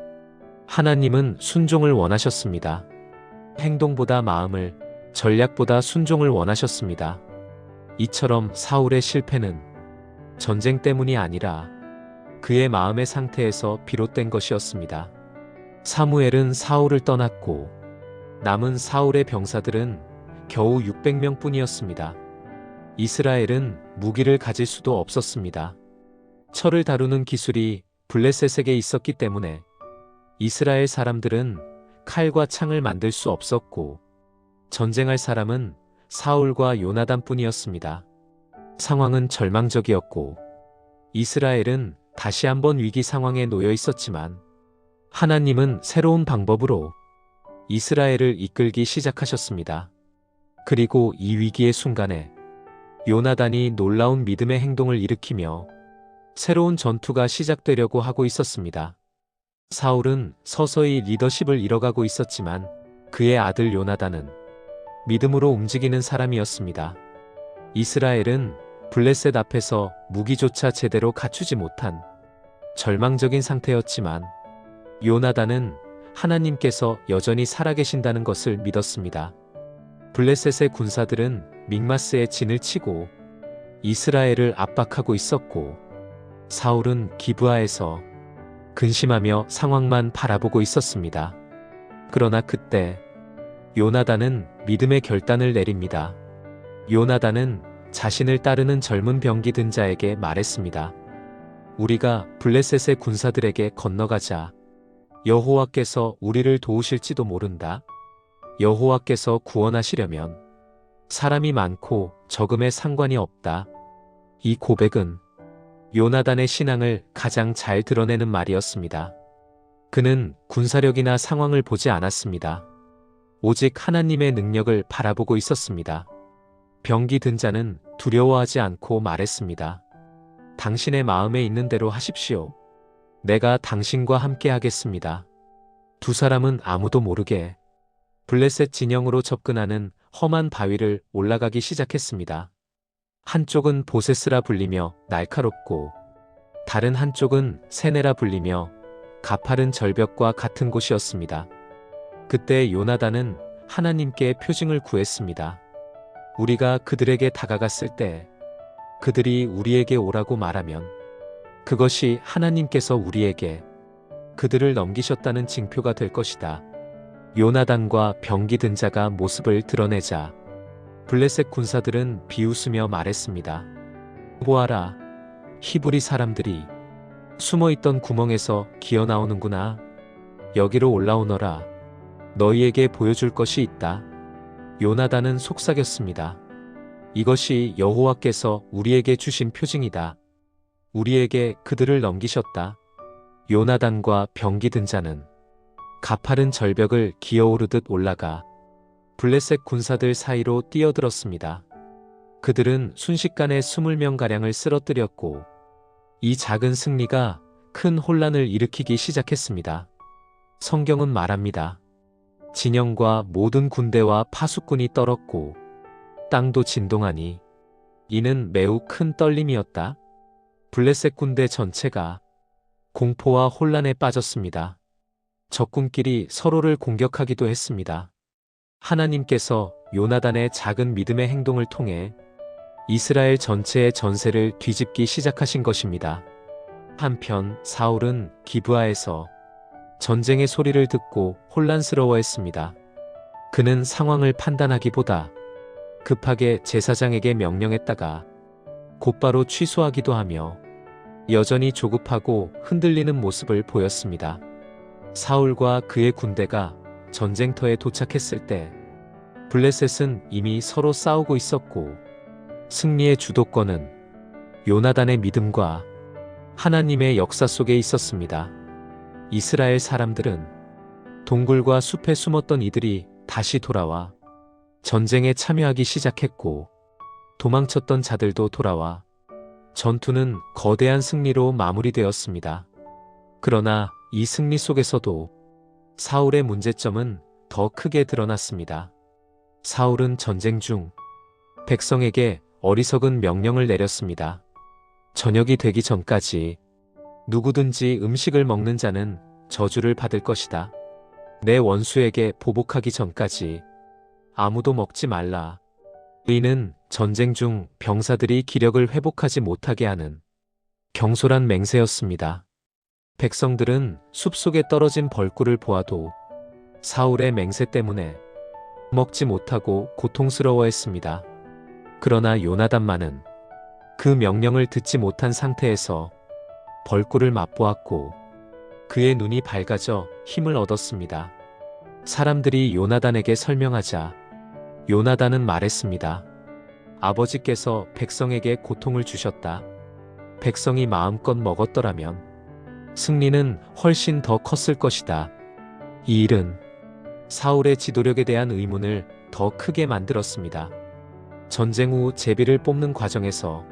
하나님은 순종을 원하셨습니다. 행동보다 마음을, 전략보다 순종을 원하셨습니다. 이처럼 사울의 실패는 전쟁 때문이 아니라 그의 마음의 상태에서 비롯된 것이었습니다. 사무엘은 사울을 떠났고 남은 사울의 병사들은 겨우 600명 뿐이었습니다. 이스라엘은 무기를 가질 수도 없었습니다. 철을 다루는 기술이 블레셋에게 있었기 때문에 이스라엘 사람들은 칼과 창을 만들 수 없었고 전쟁할 사람은 사울과 요나단 뿐이었습니다. 상황은 절망적이었고 이스라엘은 다시 한번 위기 상황에 놓여 있었지만 하나님은 새로운 방법으로 이스라엘을 이끌기 시작하셨습니다. 그리고 이 위기의 순간에 요나단이 놀라운 믿음의 행동을 일으키며 새로운 전투가 시작되려고 하고 있었습니다. 사울은 서서히 리더십을 잃어가고 있었지만 그의 아들 요나단은 믿음으로 움직이는 사람이었습니다. 이스라엘은 블레셋 앞에서 무기조차 제대로 갖추지 못한 절망적인 상태였지만 요나단은 하나님께서 여전히 살아계신다는 것을 믿었습니다. 블레셋의 군사들은 믹마스에 진을 치고 이스라엘을 압박하고 있었고 사울은 기브아에서 근심하며 상황만 바라보고 있었습니다. 그러나 그때 요나단은 믿음의 결단을 내립니다. 요나단은 자신을 따르는 젊은 병기 든 자에게 말했습니다. 우리가 블레셋의 군사들에게 건너가자. 여호와께서 우리를 도우실지도 모른다. 여호와께서 구원하시려면 사람이 많고 적음에 상관이 없다. 이 고백은 요나단의 신앙을 가장 잘 드러내는 말이었습니다. 그는 군사력이나 상황을 보지 않았습니다. 오직 하나님의 능력을 바라보고 있었습니다. 병기 든 자는 두려워하지 않고 말했습니다. 당신의 마음에 있는 대로 하십시오. 내가 당신과 함께 하겠습니다. 두 사람은 아무도 모르게 블레셋 진영으로 접근하는 험한 바위를 올라가기 시작했습니다. 한쪽은 보세스라 불리며 날카롭고 다른 한쪽은 세네라 불리며 가파른 절벽과 같은 곳이었습니다. 그때 요나단은 하나님께 표징을 구했습니다. 우리가 그들에게 다가갔을 때 그들이 우리에게 오라고 말하면 그것이 하나님께서 우리에게 그들을 넘기셨다는 징표가 될 것이다. 요나단과 병기 든 자가 모습을 드러내자 블레셋 군사들은 비웃으며 말했습니다. 보아라, 히브리 사람들이 숨어있던 구멍에서 기어나오는구나. 여기로 올라오너라. 너희에게 보여줄 것이 있다. 요나단은 속삭였습니다. 이것이 여호와께서 우리에게 주신 표징이다. 우리에게 그들을 넘기셨다. 요나단과 병기 든 자는 가파른 절벽을 기어오르듯 올라가 블레셋 군사들 사이로 뛰어들었습니다. 그들은 순식간에 20명가량을 쓰러뜨렸고 이 작은 승리가 큰 혼란을 일으키기 시작했습니다. 성경은 말합니다. 진영과 모든 군대와 파수꾼이 떨었고 땅도 진동하니 이는 매우 큰 떨림이었다. 블레셋 군대 전체가 공포와 혼란에 빠졌습니다. 적군끼리 서로를 공격하기도 했습니다. 하나님께서 요나단의 작은 믿음의 행동을 통해 이스라엘 전체의 전세를 뒤집기 시작하신 것입니다. 한편 사울은 기브아에서 전쟁의 소리를 듣고 혼란스러워했습니다. 그는 상황을 판단하기보다 급하게 제사장에게 명령했다가 곧바로 취소하기도 하며 여전히 조급하고 흔들리는 모습을 보였습니다. 사울과 그의 군대가 전쟁터에 도착했을 때 블레셋은 이미 서로 싸우고 있었고 승리의 주도권은 요나단의 믿음과 하나님의 역사 속에 있었습니다. 이스라엘 사람들은 동굴과 숲에 숨었던 이들이 다시 돌아와 전쟁에 참여하기 시작했고 도망쳤던 자들도 돌아와 전투는 거대한 승리로 마무리되었습니다. 그러나 이 승리 속에서도 사울의 문제점은 더 크게 드러났습니다. 사울은 전쟁 중 백성에게 어리석은 명령을 내렸습니다. 저녁이 되기 전까지 누구든지 음식을 먹는 자는 저주를 받을 것이다. 내 원수에게 보복하기 전까지 아무도 먹지 말라. 이는 전쟁 중 병사들이 기력을 회복하지 못하게 하는 경솔한 맹세였습니다. 백성들은 숲속에 떨어진 벌꿀을 보아도 사울의 맹세 때문에 먹지 못하고 고통스러워했습니다. 그러나 요나단만은 그 명령을 듣지 못한 상태에서 벌꿀을 맛보았고 그의 눈이 밝아져 힘을 얻었습니다. 사람들이 요나단에게 설명하자 요나단은 말했습니다. 아버지께서 백성에게 고통을 주셨다. 백성이 마음껏 먹었더라면 승리는 훨씬 더 컸을 것이다. 이 일은 사울의 지도력에 대한 의문을 더 크게 만들었습니다. 전쟁 후 제비를 뽑는 과정에서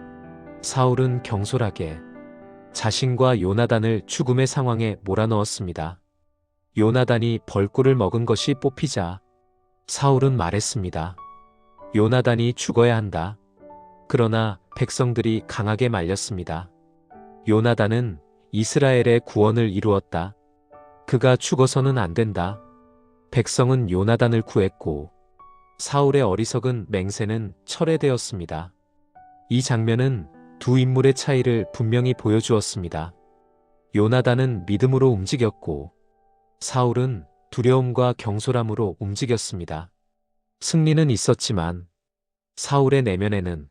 사울은 경솔하게 자신과 요나단을 죽음의 상황에 몰아넣었습니다. 요나단이 벌꿀을 먹은 것이 뽑히자 사울은 말했습니다. 요나단이 죽어야 한다. 그러나 백성들이 강하게 말렸습니다. 요나단은 이스라엘의 구원을 이루었다. 그가 죽어서는 안 된다. 백성은 요나단을 구했고 사울의 어리석은 맹세는 철회되었습니다. 이 장면은 두 인물의 차이를 분명히 보여주었습니다. 요나단은 믿음으로 움직였고 사울은 두려움과 경솔함으로 움직였습니다. 승리는 있었지만 사울의 내면에는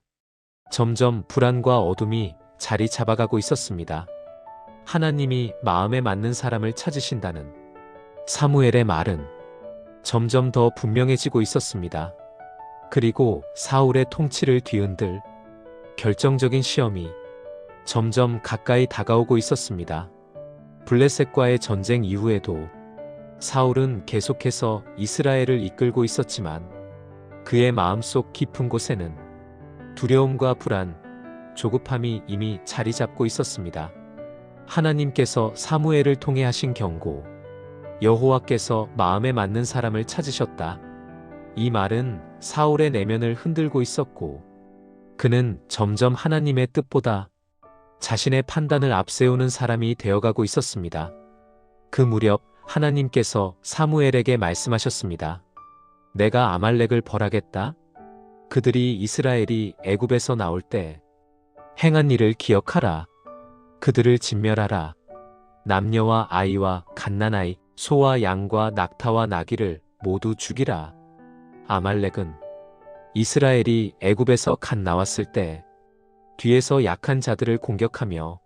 점점 불안과 어둠이 자리 잡아가고 있었습니다. 하나님이 마음에 맞는 사람을 찾으신다는 사무엘의 말은 점점 더 분명해지고 있었습니다. 그리고 사울의 통치를 뒤흔들 결정적인 시험이 점점 가까이 다가오고 있었습니다. 블레셋과의 전쟁 이후에도 사울은 계속해서 이스라엘을 이끌고 있었지만 그의 마음속 깊은 곳에는 두려움과 불안, 조급함이 이미 자리 잡고 있었습니다. 하나님께서 사무엘을 통해 하신 경고, 여호와께서 마음에 맞는 사람을 찾으셨다. 이 말은 사울의 내면을 흔들고 있었고 그는 점점 하나님의 뜻보다 자신의 판단을 앞세우는 사람이 되어가고 있었습니다. 그 무렵 하나님께서 사무엘에게 말씀하셨습니다. 내가 아말렉을 벌하겠다. 그들이 이스라엘이 애굽에서 나올 때 행한 일을 기억하라. 그들을 진멸하라. 남녀와 아이와 갓난아이, 소와 양과 낙타와 나귀를 모두 죽이라. 아말렉은 이스라엘이 애굽에서 갓 나왔을 때 뒤에서 약한 자들을 공격하며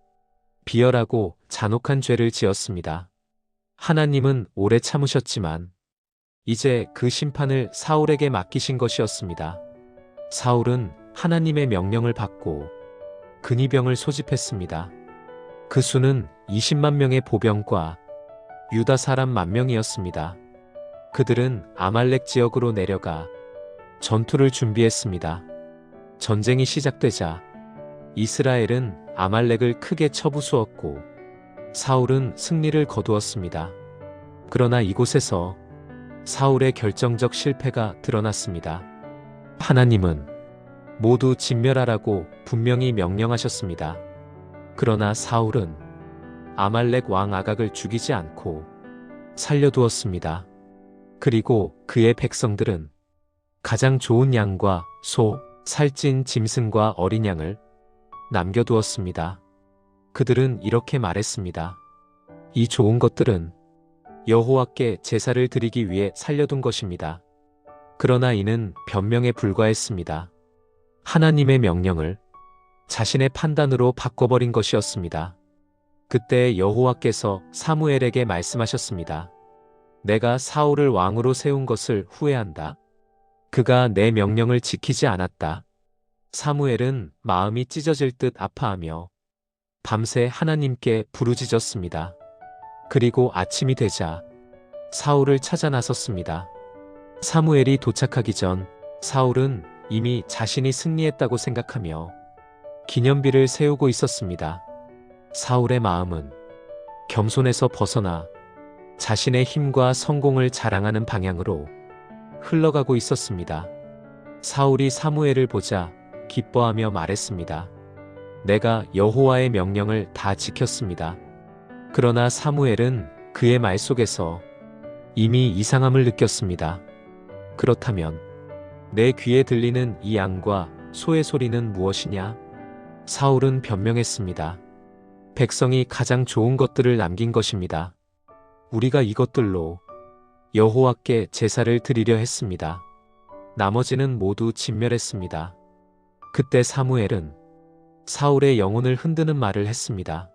비열하고 잔혹한 죄를 지었습니다. 하나님은 오래 참으셨지만 이제 그 심판을 사울에게 맡기신 것이었습니다. 사울은 하나님의 명령을 받고 근위병을 소집했습니다. 그 수는 20만 명의 보병과 유다 사람 10,000명이었습니다. 그들은 아말렉 지역으로 내려가 전투를 준비했습니다. 전쟁이 시작되자 이스라엘은 아말렉을 크게 쳐부수었고 사울은 승리를 거두었습니다. 그러나 이곳에서 사울의 결정적 실패가 드러났습니다. 하나님은 모두 진멸하라고 분명히 명령하셨습니다. 그러나 사울은 아말렉 왕 아각을 죽이지 않고 살려두었습니다. 그리고 그의 백성들은 가장 좋은 양과 소, 살찐 짐승과 어린 양을 남겨두었습니다. 그들은 이렇게 말했습니다. 이 좋은 것들은 여호와께 제사를 드리기 위해 살려둔 것입니다. 그러나 이는 변명에 불과했습니다. 하나님의 명령을 자신의 판단으로 바꿔버린 것이었습니다. 그때 여호와께서 사무엘에게 말씀하셨습니다. 내가 사울을 왕으로 세운 것을 후회한다. 그가 내 명령을 지키지 않았다. 사무엘은 마음이 찢어질 듯 아파하며 밤새 하나님께 부르짖었습니다. 그리고 아침이 되자 사울을 찾아 나섰습니다. 사무엘이 도착하기 전 사울은 이미 자신이 승리했다고 생각하며 기념비를 세우고 있었습니다. 사울의 마음은 겸손에서 벗어나 자신의 힘과 성공을 자랑하는 방향으로 흘러가고 있었습니다. 사울이 사무엘을 보자 기뻐하며 말했습니다. 내가 여호와의 명령을 다 지켰습니다. 그러나 사무엘은 그의 말 속에서 이미 이상함을 느꼈습니다. 그렇다면 내 귀에 들리는 이 양과 소의 소리는 무엇이냐? 사울은 변명했습니다. 백성이 가장 좋은 것들을 남긴 것입니다. 우리가 이것들로 여호와께 제사를 드리려 했습니다. 나머지는 모두 진멸했습니다. 그때 사무엘은 사울의 영혼을 흔드는 말을 했습니다.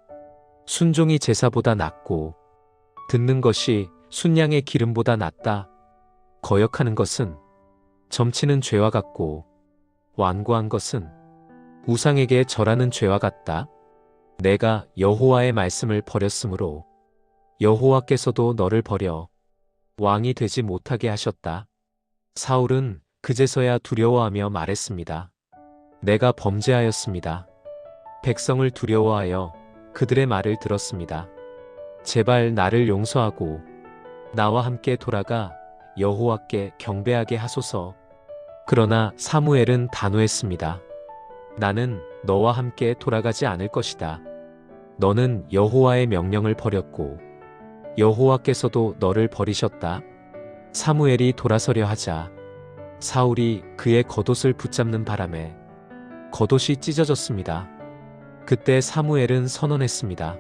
순종이 제사보다 낫고 듣는 것이 순양의 기름보다 낫다. 거역하는 것은 점치는 죄와 같고 완고한 것은 우상에게 절하는 죄와 같다. 내가 여호와의 말씀을 버렸으므로 여호와께서도 너를 버려 왕이 되지 못하게 하셨다. 사울은 그제서야 두려워하며 말했습니다. 내가 범죄하였습니다. 백성을 두려워하여 그들의 말을 들었습니다. 제발 나를 용서하고 나와 함께 돌아가 여호와께 경배하게 하소서. 그러나 사무엘은 단호했습니다. 나는 너와 함께 돌아가지 않을 것이다. 너는 여호와의 명령을 버렸고 여호와께서도 너를 버리셨다. 사무엘이 돌아서려 하자 사울이 그의 겉옷을 붙잡는 바람에 겉옷이 찢어졌습니다. 그때 사무엘은 선언했습니다.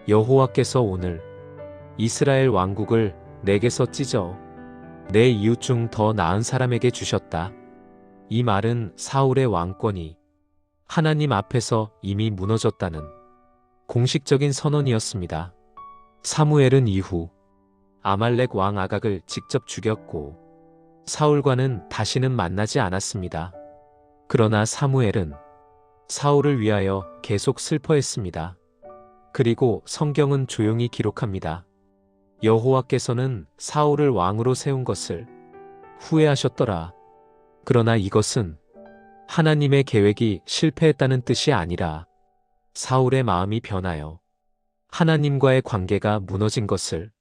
여호와께서 오늘 이스라엘 왕국을 내게서 찢어 내 이웃 중 더 나은 사람에게 주셨다. 이 말은 사울의 왕권이 하나님 앞에서 이미 무너졌다는 공식적인 선언이었습니다. 사무엘은 이후 아말렉 왕 아각을 직접 죽였고 사울과는 다시는 만나지 않았습니다. 그러나 사무엘은 사울을 위하여 계속 슬퍼했습니다. 그리고 성경은 조용히 기록합니다. 여호와께서는 사울을 왕으로 세운 것을 후회하셨더라. 그러나 이것은 하나님의 계획이 실패했다는 뜻이 아니라 사울의 마음이 변하여 하나님과의 관계가 무너진 것을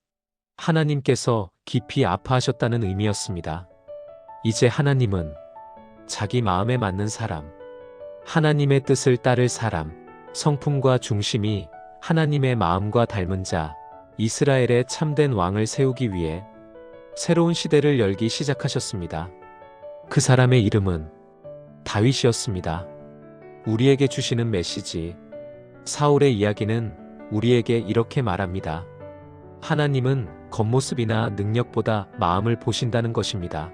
하나님께서 깊이 아파하셨다는 의미였습니다. 이제 하나님은 자기 마음에 맞는 사람, 하나님의 뜻을 따를 사람, 성품과 중심이 하나님의 마음과 닮은 자, 이스라엘의 참된 왕을 세우기 위해 새로운 시대를 열기 시작하셨습니다. 그 사람의 이름은 다윗이었습니다. 우리에게 주시는 메시지, 사울의 이야기는 우리에게 이렇게 말합니다. 하나님은 겉모습이나 능력보다 마음을 보신다는 것입니다.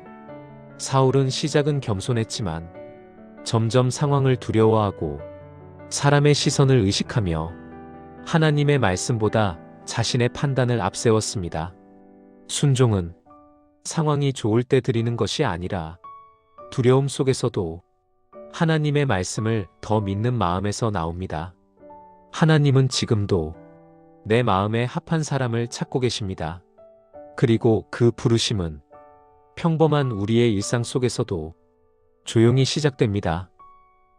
사울은 시작은 겸손했지만 점점 상황을 두려워하고 사람의 시선을 의식하며 하나님의 말씀보다 자신의 판단을 앞세웠습니다. 순종은 상황이 좋을 때 드리는 것이 아니라 두려움 속에서도 하나님의 말씀을 더 믿는 마음에서 나옵니다. 하나님은 지금도 내 마음에 합한 사람을 찾고 계십니다. 그리고 그 부르심은 평범한 우리의 일상 속에서도 조용히 시작됩니다.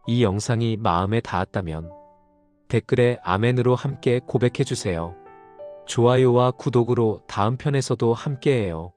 이 영상이 마음에 닿았다면 댓글에 아멘으로 함께 고백해주세요. 좋아요와 구독으로 다음 편에서도 함께해요.